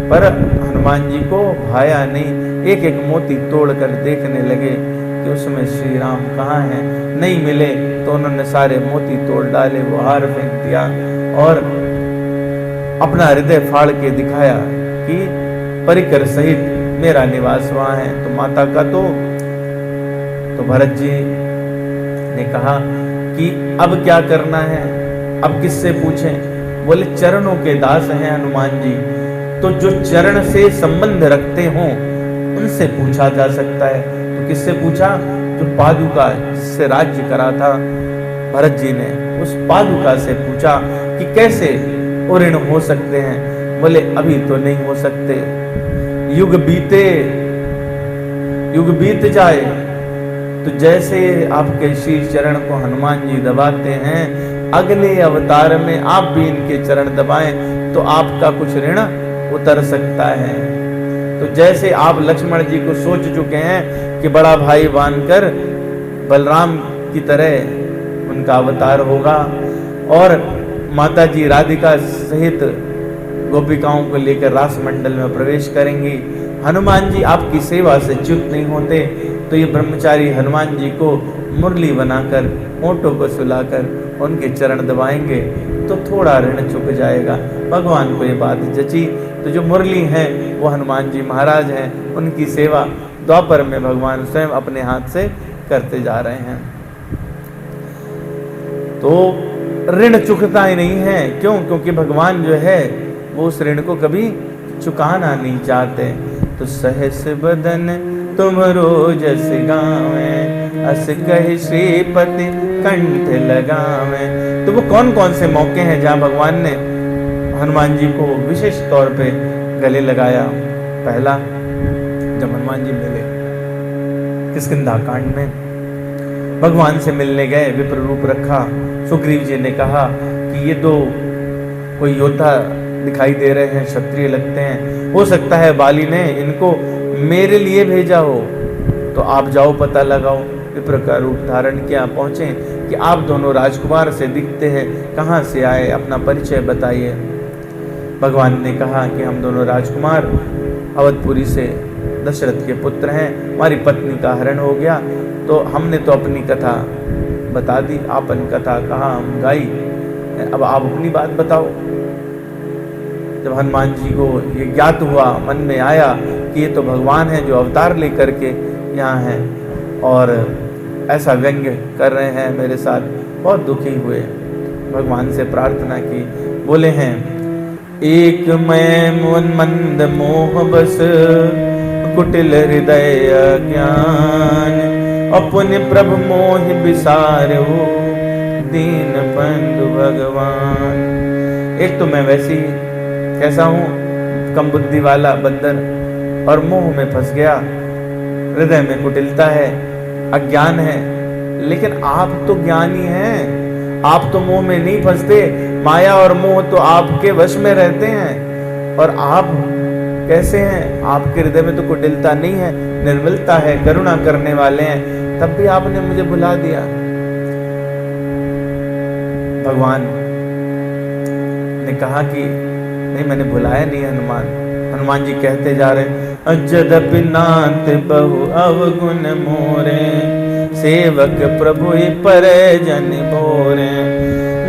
पर हनुमान जी को भाया नहीं। एक एक मोती तोड़कर देखने लगे कि उसमें श्री राम कहाँ हैं, नहीं मिले तो उन्होंने सारे मोती तोड़ डाले, वो हार फेंक दिया और अपना हृदय फाड़ के दिखाया कि परिकर सहित मेरा निवास वहां है। तो माता का तो भरत जी ने कहा कि अब क्या करना है, अब किससे पूछें? बोले चरणों के दास हैं हनुमान जी, तो जो चरण से संबंध रखते हों उनसे पूछा जा सकता है। तो किससे पूछा? जो पादुका जिससे राज्य करा था भरत जी ने, उस पादुका से पूछा कि कैसे ऋण हो सकते हैं। बोले अभी तो नहीं हो सकते, युग बीत जाए तो जैसे आपके श्री चरण को हनुमान जी दबाते हैं, अगले अवतार में आप भी इनके चरण दबाएं तो आपका कुछ ऋण उतर सकता है। तो जैसे आप लक्ष्मण जी को सोच चुके हैं कि बड़ा भाई बांधकर बलराम की तरह उनका अवतार होगा और माता जी राधिका सहित गोपिकाओं को लेकर रास मंडल में प्रवेश करेंगी। हनुमान जी आपकी सेवा से च्युत नहीं होते तो ये ब्रह्मचारी हनुमान जी को मुरली बनाकर होंठों को सुलाकर उनके चरण दबाएंगे तो थोड़ा ऋण चुक जाएगा। भगवान को ये बात जची, तो जो मुरली है वो हनुमान जी महाराज हैं, उनकी सेवा द्वापर में भगवान स्वयं अपने हाथ से करते जा रहे हैं। तो ऋण चुकता ही नहीं है, क्यों? क्योंकि भगवान जो है वो उस ऋण को कभी चुकाना नहीं चाहते। तो सहस बदन तुम रोजस गावे, अस कहि श्रीपति कंठ लगावे। तो वो कौन कौन से मौके हैं जहां भगवान ने हनुमान जी को विशेष तौर पे गले लगाया? पहला, जब हनुमान जी मिले किष्किंधा कांड में, भगवान से मिलने गए, विप्र रूप रखा। सुग्रीव जी ने कहा कि ये तो कोई योद्धा दिखाई दे रहे हैं, क्षत्रिय लगते हैं, हो सकता है बाली ने इनको मेरे लिए भेजा हो, तो आप जाओ पता लगाओ। विप्र का रूप धारण किया, पहुँचे कि आप दोनों राजकुमार से दिखते हैं, कहाँ से आए, अपना परिचय बताइए। भगवान ने कहा कि हम दोनों राजकुमार अवधपुरी से दशरथ के पुत्र हैं, हमारी पत्नी का हरण हो गया, तो हमने तो अपनी कथा बता दी, आपन कथा कहाँ हम गाई, अब आप अपनी बात बताओ। जब हनुमान जी को ये ज्ञात हुआ, मन में आया कि ये तो भगवान है जो अवतार लेकर के यहाँ हैं और ऐसा व्यंग्य कर रहे हैं मेरे साथ, बहुत दुखी हुए। भगवान से प्रार्थना की, बोले हैं, एक मैं मन मंद मोह बस, कुटिल हृदय ज्ञान, अपने प्रभु मोहि बिसारो, दीन बंधु भगवान। एक तो मैं वैसी कैसा हूँ, कम बुद्धि वाला बंदर, और मोह में फंस गया, हृदय में कुटिलता है, अज्ञान है। लेकिन आप तो ज्ञानी हैं, आप तो मोह में नहीं फंसते, माया और मोह तो आपके वश में रहते हैं। और आप कैसे हैं, आपके हृदय में तो कुटिलता नहीं है, निर्मलता है, करुणा करने वाले हैं, तब भी आपने मुझे भुला दिया। भगवान ने कहा कि नहीं, मैंने भुलाया नहीं हनुमान। हनुमान जी कहते जा रहे, अजदपि नाथ बहु अवगुण मोरे, सेवक प्रभु पर जन भोरे,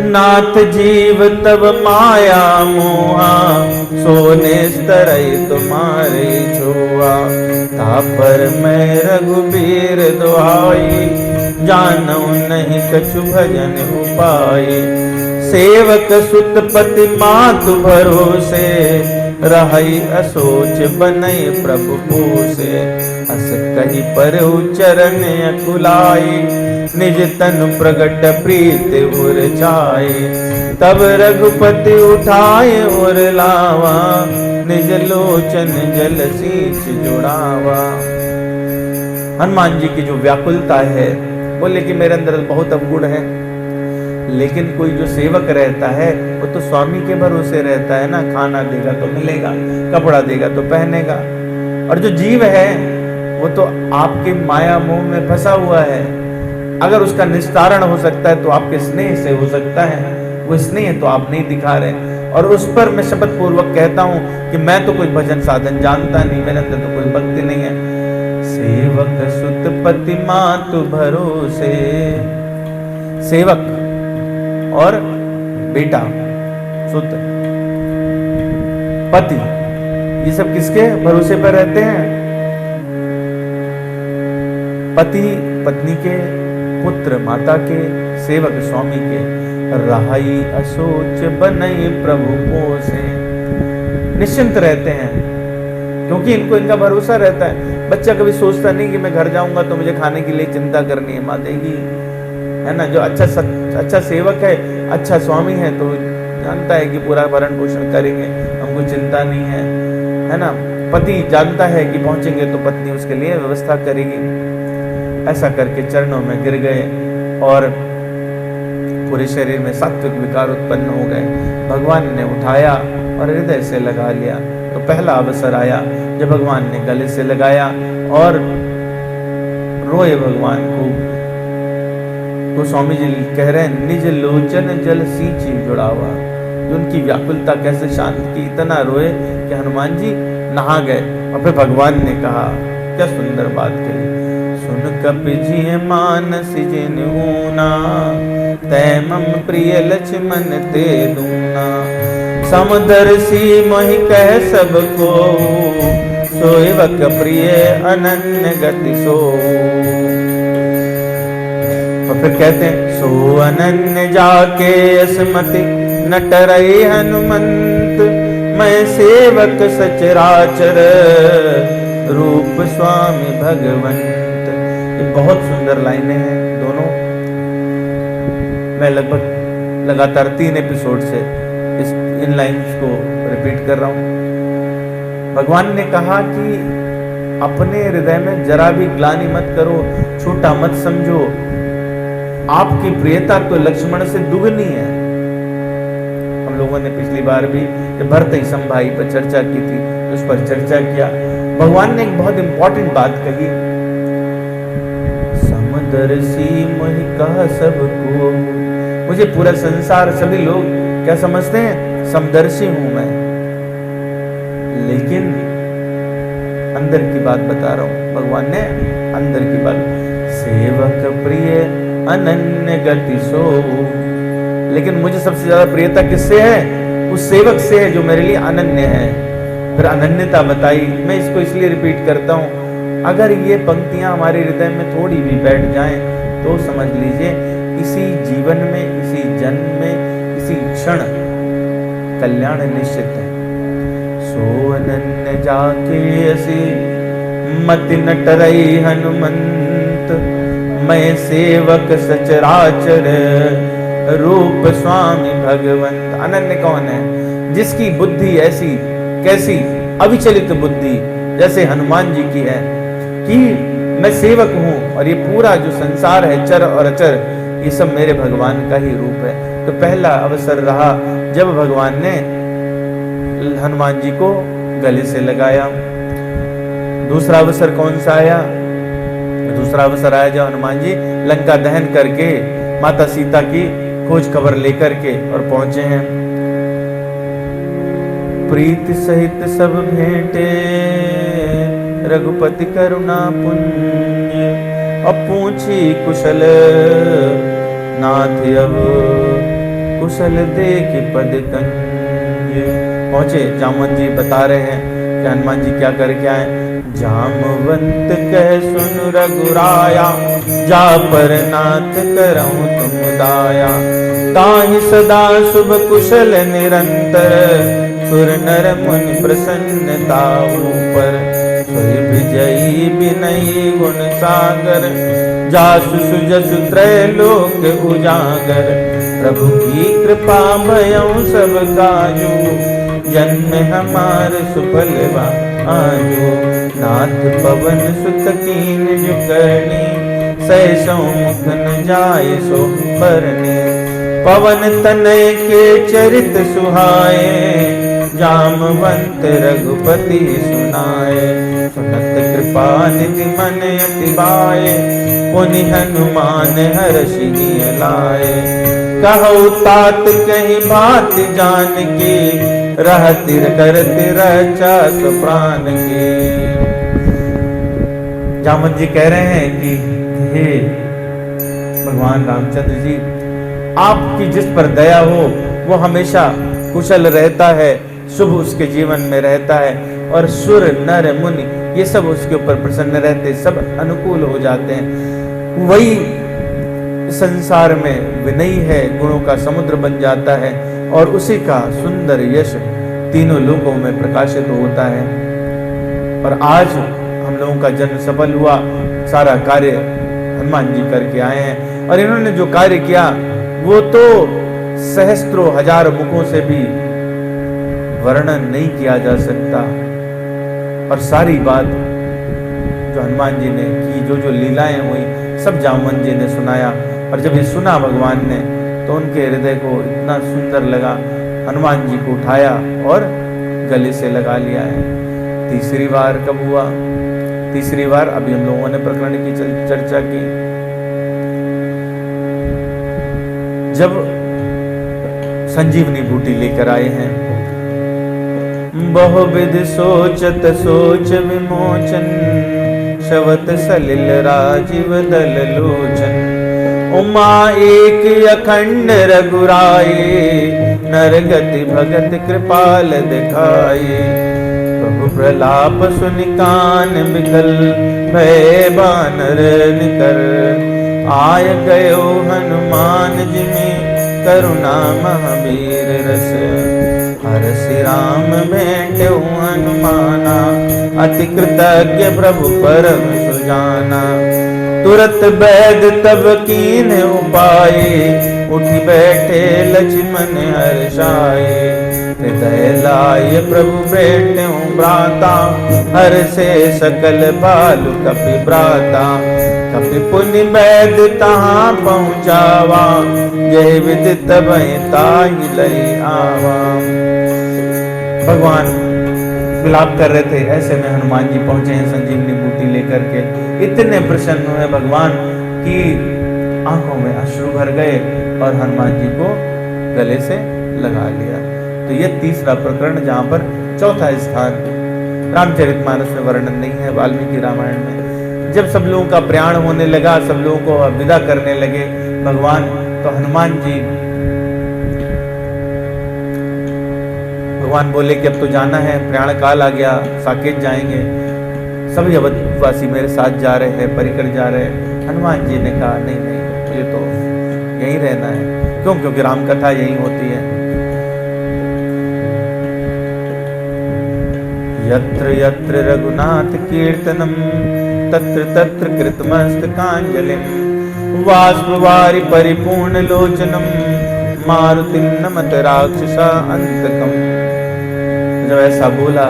नाथ जीव तब माया मोहा, सोने स्तरई तुम्हारे छुआ, तापर मैं रघुबीर दुहाई, जानऊ नहीं कछु भजन उपाय, सेवक सुत पति मातु भरोसे, रहई असोच बनई प्रभु पोसे, अस कही पर चरण अकुलाई, निज तनु प्रगट प्रीत उर जाए, तब रघुपति उठाए और लावा, निज लोचन जल सींच जुड़ावा। हनुमान जी की जो व्याकुलता है, बोले कि मेरे अंदर बहुत अवगुण है, लेकिन कोई जो सेवक रहता है वो तो स्वामी के भरोसे रहता है ना, खाना देगा तो मिलेगा, कपड़ा देगा तो पहनेगा। और जो जीव है वो तो आपके माया मोह में फंसा हुआ है, अगर उसका निस्तारण हो सकता है तो आपके स्नेह से हो सकता है, वो स्नेह तो आप नहीं दिखा रहे। और उस पर मैं शपथ पूर्वक कहता हूं कि मैं तो कोई भजन साधन जानता नहीं, मेरे अंदर तो कोई भक्ति नहीं है। सेवक सुत पति मातु भरोसे, सेवक और बेटा, सुत, पति, ये सब किसके भरोसे पर रहते हैं? पति पत्नी के, पुत्र माता के, सेवक स्वामी के। रहाई असोच बनई प्रभु पोसे, निश्चिंत रहते हैं क्योंकि इनको इनका भरोसा रहता है। बच्चा कभी सोचता नहीं कि मैं घर जाऊंगा तो मुझे खाने के लिए चिंता करनी है, माँ देगी, है ना। जो अच्छा सेवक है, अच्छा स्वामी है, तो जानता है कि पूरा भरण पोषण करेंगे, हमको चिंता नहीं है ना। पति जानता है कि पहुंचेंगे तो पत्नी उसके लिए व्यवस्था करेगी। ऐसा करके चरणों में गिर गए और पूरे शरीर में सात्विक विकार उत्पन्न हो गए। भगवान ने उठाया और हृदय से लगा लिया। तो पहला अवसर आया जब भगवान ने गले से लगाया और रोए भगवान को। तो स्वामी जी कह रहे हैं, निज लोचन जल सींची जुड़ावा। उनकी व्याकुलता कैसे शांत की, इतना रोए कि हनुमान जी नहा गए। और फिर भगवान ने कहा, क्या सुंदर बात कही, सुन कपि जिय मानस जिन ऊना, तै मम प्रिय लक्ष्मण ते दूना, समदर्शी मोहि कह सबको, सोवक प्रिय अनन्य गति सो। और फिर कहते हैं, सो अनन्य जाके असमति नटरई हनुमंत, मैं सेवक सचराचर रूप स्वामी भगवंत। ये बहुत सुंदर लाइनें हैं दोनों। मैं लगभग लगातार 3 एपिसोड से इन लाइन्स को रिपीट कर रहा हूं। भगवान ने कहा कि अपने हृदय में जरा भी ग्लानि मत करो, छोटा मत समझो। आपकी प्रियता तो लक्ष्मण से दुगनी है। हम लोगों ने पिछली बार भी भरत ही संभाई पर चर्चा की थी, उस पर चर्चा किया। भगवान ने एक बहुत इंपॉर्टेंट बात कही, समदर्शी मोहि कहा सबको। मुझे पूरा संसार, सभी लोग क्या समझते हैं? समदर्शी हूं मैं, लेकिन अंदर की बात बता रहा हूं। भगवान ने अंदर की बात, सेवक प्रिय अनन्य गति सो। लेकिन मुझे सबसे ज्यादा प्रियता किससे है? उस सेवक से है जो मेरे लिए अनन्य है। फिर अनन्यता बताई। मैं इसको इसलिए रिपीट करता हूं, अगर ये पंक्तियां हमारे हृदय में थोड़ी भी बैठ जाएं तो समझ लीजिए इसी जीवन में, इसी जन्म में, इसी क्षण कल्याण निश्चित है। सो अनन्य जाके असी मति न टरई हनुमंत, मैं सेवक सचराचर रूप स्वामी भगवंत। अनन्य कौन है? जिसकी बुद्धि ऐसी कैसी अविचलित बुद्धि जैसे हनुमान जी की है कि मैं सेवक हूं और ये पूरा जो संसार है, चर और अचर, ये सब मेरे भगवान का ही रूप है। तो पहला अवसर रहा जब भगवान ने हनुमान जी को गले से लगाया। दूसरा अवसर कौन सा आया? दूसरा अवसर आया जब हनुमान जी लंका दहन करके माता सीता की खोज खबर लेकर के और पहुंचे हैं। प्रीति सहित सब भेंटे रघुपति करुणा पुण्य, अब पूछी कुशल नाथ अब कुशल देख पद कन्य। पहुंचे, जामवंत जी बता रहे हैं कि हनुमान जी क्या करके आए। जामवंत कह सुन रघुराया, जा पर नाथ करऊं तुम दाया। ताहि सदा शुभ कुशल निरंतर, सुर नर मुनि प्रसन्नता ऊपर। सोई विजयी विनयी गुण सागर, जासु सुजसु त्रैलोक उजागर। प्रभु की कृपा भयउ सब काजू, जन्म हमार सुफल आजो। नाथ पवन सुत कीन जो करनी, सहसो मुख न जाय सो बरने। पवन तनय के चरित सुहाए, जामवंत रघुपति सुनाए। सुनत कृपा निधि मन अति बाए, पुनि हनुमान हर्षि लाए। कहु तात कहीं बात जान के, रहति करति रचा प्राण के। जामवंत जी कह रहे हैं कि हे भगवान रामचंद्र जी, आपकी जिस पर दया हो वो हमेशा कुशल रहता है, शुभ उसके जीवन में रहता है, और सुर नर मुनि ये सब उसके ऊपर प्रसन्न रहते, सब अनुकूल हो जाते हैं। वही संसार में विनयी है, गुणों का समुद्र बन जाता है, और उसी का सुंदर यश तीनों लोकों में प्रकाशित होता है। और आज हम लोगों का जन्म सफल हुआ, सारा कार्य हनुमान जी करके आए हैं। और इन्होंने जो कार्य किया वो तो सहस्त्रों हजार मुखों से भी वर्णन नहीं किया जा सकता। और सारी बात जो हनुमान जी ने की, जो जो लीलाएं हुई, सब जामवंत जी ने सुनाया। और जब ये सुना भगवान ने तो उनके हृदय को इतना सुंदर लगा, हनुमान जी को उठाया और गले से लगा लिया है। तीसरी बार कब हुआ? तीसरी बार अभी हम लोगों ने प्रकरण की चर्चा की, जब संजीवनी बूटी लेकर आए हैं। बहुविध सोचत सोच विमोचन, शवत सलिल राजीव दल लोचन। उमा एक अखंड रघुराई, नरगति भगत कृपाल दिखाई। प्रभु प्रलाप सुनि कान बिकल, भय बानर निकर। आय गयो हनुमान जी में, करुणा महावीर रस। हरसि राम भेंटउ हनुमाना, अति कृतज्ञ प्रभु परम सुजाना। तुरत बैद तब कीन उपाय, उठी बैठे लक्ष्मण हर्षाए। हृदय लाय प्रभु भेंटउ भ्राता, हर से सकल बालु कपि भ्राता। कपि पुनि बैद तहाँ पहुँचावा, जय विदित भय ताहि लई आवा। भगवान विलाप कर रहे थे, ऐसे में हनुमान जी पहुंचे हैं संजीवनी बूटी लेकर के। इतने प्रसन्न हुए भगवान कि आंखों में अश्रु भर गए और हनुमान जी को गले से लगा लिया। तो ये तीसरा प्रकरण जहाँ पर चौथा स्थान रामचरितमानस में वर्णन नहीं है, वाल्मीकि रामायण में। जब सब लोगों का प्रयाण होने लगा, सब लोगों को विदा करने लगे भगवान, तो हनुमान जी, भगवान बोले कि अब तो जाना है, प्रयाण काल आ गया, साकेत जाएंगे, सभी अवधवासी मेरे साथ जा रहे हैं, परिकर जा रहे हैं। हनुमान जी ने कहा नहीं नहीं, मुझे तो यहीं रहना है। क्यों? क्योंकि राम कथा यहीं होती है। यत्र यत्र रघुनाथ कीर्तनम तत्र तत्र कृतमस्तकांजलिम बाष्पवारि परिपूर्ण लोचनम मारुतिं नमत राक्षसा अंतकम। जब ऐसा बोला,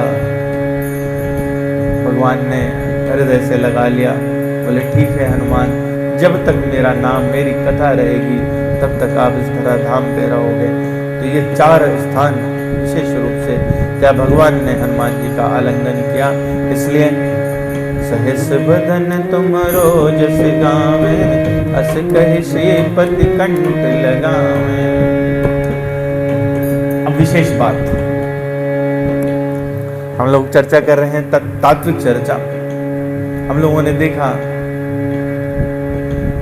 भगवान ने हृदय से लगा लिया। बोले ठीक है हनुमान, जब तक मेरा नाम, मेरी कथा रहेगी, तब तक आप इस धरा धाम पे रहोगे। तो ये 4 स्थान विशेष रूप से क्या भगवान ने हनुमान जी का आलिंगन किया। इसलिए सहस बदन तुम रोजस गावे, अस कहि श्रीपति कंठ लगावे। अब विशेष बात, हम लोग चर्चा कर रहे हैं तात्विक चर्चा। हम लोगों ने देखा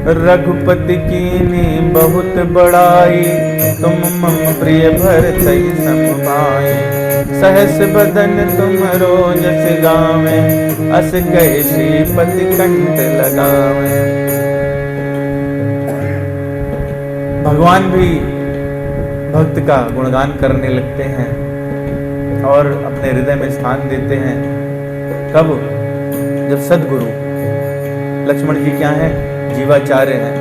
रघुपति कीनी बहुत बड़ाई, तुम मम प्रिय भरतहि सम भाई। सहस बदन तुम रोजस गावे, अस कहि श्रीपति कंठ लगावे। भगवान भी भक्त का गुणगान करने लगते हैं और अपने हृदय में स्थान देते हैं। कब? जब सद्गुरु लक्ष्मण जी क्या है? जीवाचार्य हैं।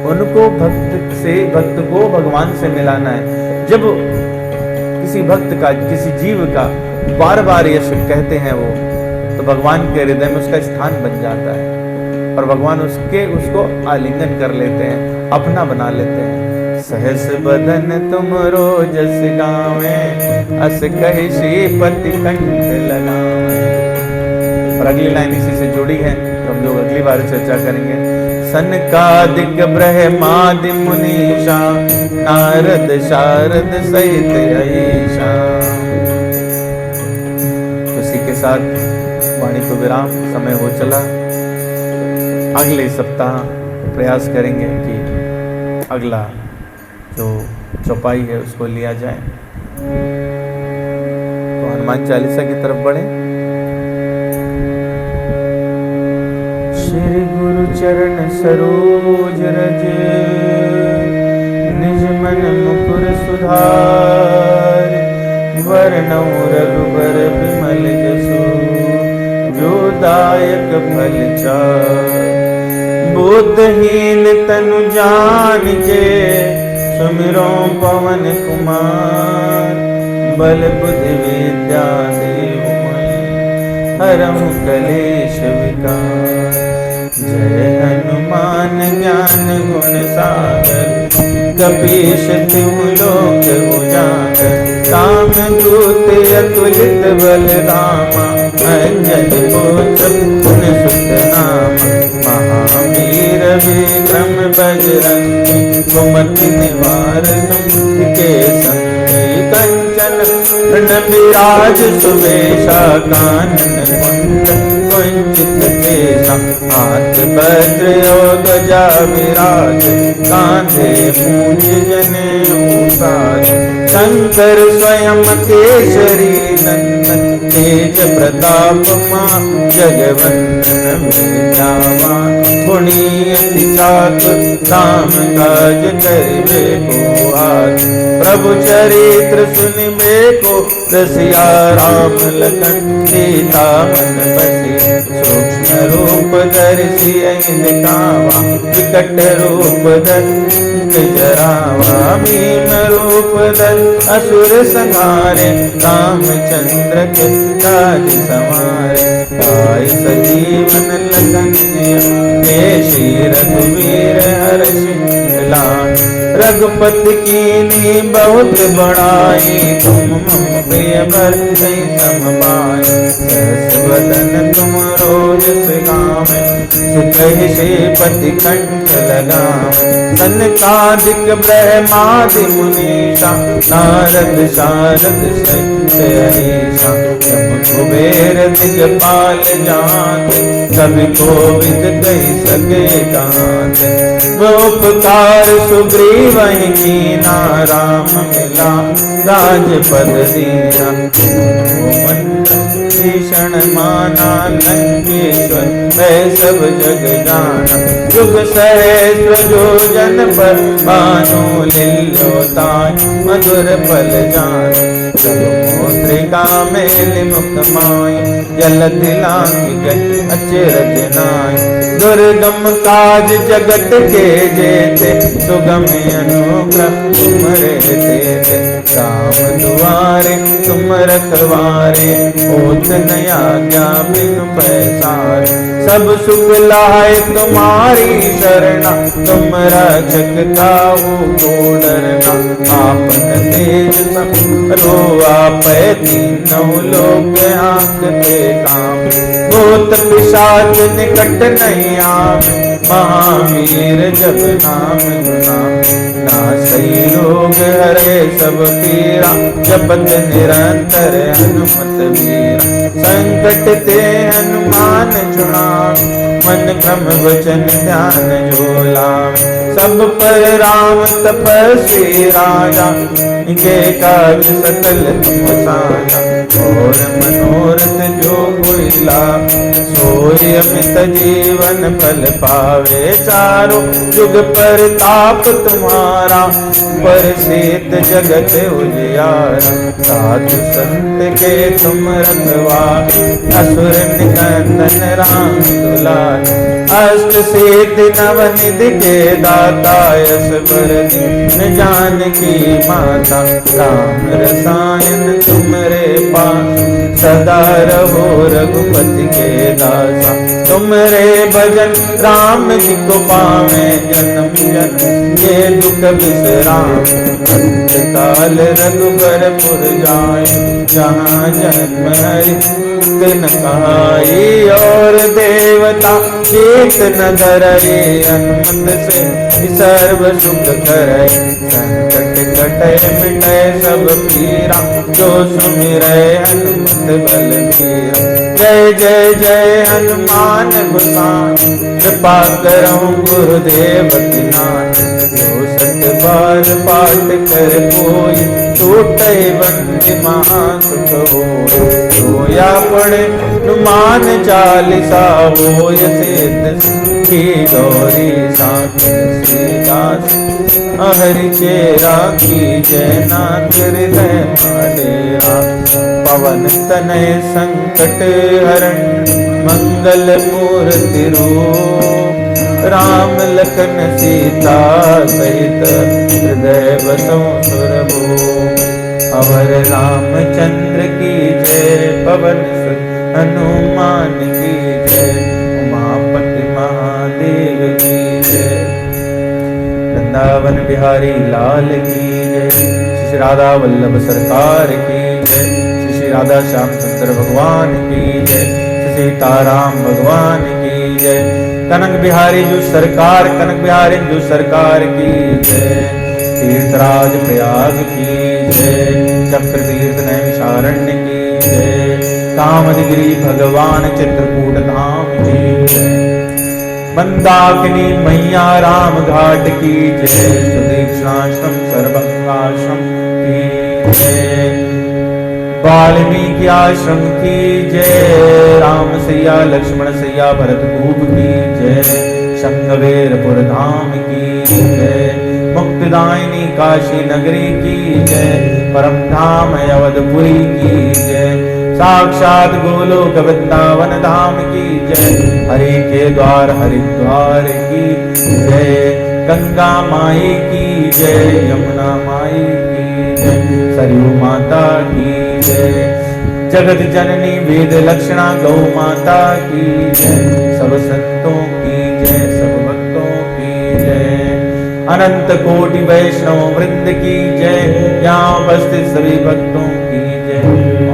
उनको भक्त को भगवान से मिलाना है। जब किसी भक्त का, किसी जीव का बार बार यश कहते हैं वो, तो भगवान के हृदय में उसका स्थान बन जाता है और भगवान उसको आलिंगन कर लेते हैं, अपना बना लेते हैं। सहस बदन तुम रोजस गावे, अस कहि श्रीपति कंठ लगावे। और अगली लाइन इसी से जुड़ी है, तो हम लोग अगली बार चर्चा करेंगे। सनकादिक ब्रह्मादि मुनीषा, नारद शारद सहित अहीशा। उसी के साथ वाणी को विराम, समय हो चला। अगले सप्ताह प्रयास करेंगे कि अगला जो चौपाई है उसको लिया जाए। तो हनुमान चालीसा की तरफ बढ़े। श्री गुरु चरण सरोज रज, निज मन मुकुर सुधार। वरनउँ रघुबर बिमल जसु, जो दायक फल चार। बुद्धहीन तनु जानिके, सुमिरो पवन कुमार। बल बुद्धि विद्या देहु मोहि, हरहु कलेश विकार। जय हनुमान ज्ञान गुण सागर, कपीश तिहुँ लोक उजागर। राम दूत अतुलित बल धामा, अंजनी पुत्र पुण्य सुत नामा। महावीर विक्रम बजरंगी, कुमति निवारण के संगी। कंचन विराज सुवेशा, कानन कुंडल कुंचित केशा। हाथ वज्र ध्वजा विराज, कांधे मूंज जनेऊ साज। शंकर स्वयं केसरी नंदन, तेज प्रताप मां जगवंदन। विद्यावान गुणी अति चातुर, राम काज करिबे को आतुर। प्रभु चरित्र सुनिबे को, रसिया राम लखन सीता मन बसिया। सूक्ष्म रूप धरि सियहि दिखावा, विकट रूप धरि जरावा। भीम रूप धरि असुर संहारे, रामचंद्र के काज सवारे। गाय सजीवन लखन जिया, हे श्री रघुवीर हर्षि लान। रघुपति कीनी बहुत बड़ाई, तुम मम प्रिय भरते सममाई। सहस बदन तुम रोज सिगावे, सुकहि श्रीपति कंठ लगावे। सनकादिक ब्रह्मादि मुनीषा, नारद शारद सहित अहीसा। यम कुबेर दिगपाल जाते, कवि कोविद कहि सके गाते। वो उपकार सुग्रीवहि कीना, राम मिला राजपद दीना। भीषण माना लंकेश्वर, वह सब जग जाना। जुग सहस्र जो जन पर, भानु लील्योताय मधुर फल जान। सब मोत्रिका मेलि मुख माय, जलधि लांघि गए अचरज नाय। दुर्गम काज जगत के जेते, सुगम अनुग्रह तुमरे तेते। राम दुआरे तुम रखवारे, होत न आज्ञा बिनु पैसारे। सब सुख लाए तुम्हारी शरणा, तुम रक्षक काहू को डरना। आपन तेज सरो आपै, तीनों लोक आंकते काम। भूत पिशाच निकट नहीं आवे, महावीर जब नाम सुनावे। नासई रोग हरे सब पीरा, जपत निरंतर हनुमत वीरा। संकट ते हनुमान छुड़ावे, मन क्रम वचन ध्यान जो लावे। सब पर राम तपस्वी राजा, इनके काज सकल तुम साजा। और मनोरथ जो कोई लावे, सोई अमित जीवन फल पावे। चारों जुग पर ताप तुम्हारा, बरसित जगत उजियारा। साधु संत के तुम रखवारे, असुर निकंदन राम दुलारे। अष्ट सिद्धि नव निधि के दाता, यश बर दीन जानकी माता। राम रसायन तुमरे पास, सदा रहो रघुपति के दासा। तुमरे भजन राम जी को पावे, जन्म जन्म के दुख बिसरावे। अंत काल रघुबरपुर जाए, जहाँ जन्म हरि न कहाई। और देवता चेत न धरई, हनुमत से सर्व सुख करई। संकट कटै मिटै सब पीरा, जो सुमिरै हनुमत बलबीरा। जय जय जय हनुमान गोसाई, कृपा करहु गुरुदेव की नाथ। जो सत बार पाठ कर कोई, टूटै बंदी महासुख होय। सोया पढ़े हनुमान चालीसा, होय सिद्ध की गौरी साखी। श्रीदास हरि चेरा की जय, नाथ हृदय डेरा। पवन तनय संकट हरण, मंगल मूर्ति रूप। राम लखन सीता सहित, हृदय बसौ सुरभूप। अवर रामचंद्र की जय, पवन सुत हनुमान की जय। उमापति महादेव की जय। वृंदावन बिहारी लाल की जय। श्री राधा वल्लभ सरकार की जय। श्री राधा श्याम सुंदर भगवान की जय। श्री सीताराम भगवान की जय। कनक बिहारी जो सरकार, कनक बिहारी जो सरकार की जय। तीर्थराज प्रयाग की जय। चक्र तीर्थ नैमिषारण्य की जय। कामदगिरि भगवान चित्रकूट धाम की जय। मंदाकिनी मैया राम घाट की जय। सुदीक्षाश्रम सर्वंगाश्रम की जय। वाल्मीकि आश्रम की जय। राम सैया लक्ष्मण सैया भरत भूप की जय। शंखवेरपुर धाम की जय। मुक्तिदायिनी काशी नगरी की जय। परम धाम अवधपुरी की जय। साक्षात गोलोक वृंदावन धाम की जय। हरि के द्वार हरिद्वार की जय। गंगा माई की जय। यमुना माई की जय। सरयू माता की जय। जगत जननी वेद लक्षणा गौ माता की जय। सब संतों की जय, सब भक्तों की जय। अनंत कोटि वैष्णव वृंद की जय। यहाँ उपस्थित सभी भक्तों की जय,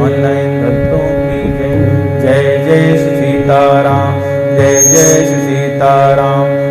ऑनलाइन भक्तों की जय। जय जय श्री सीताराम, जय जय श्री सीताराम।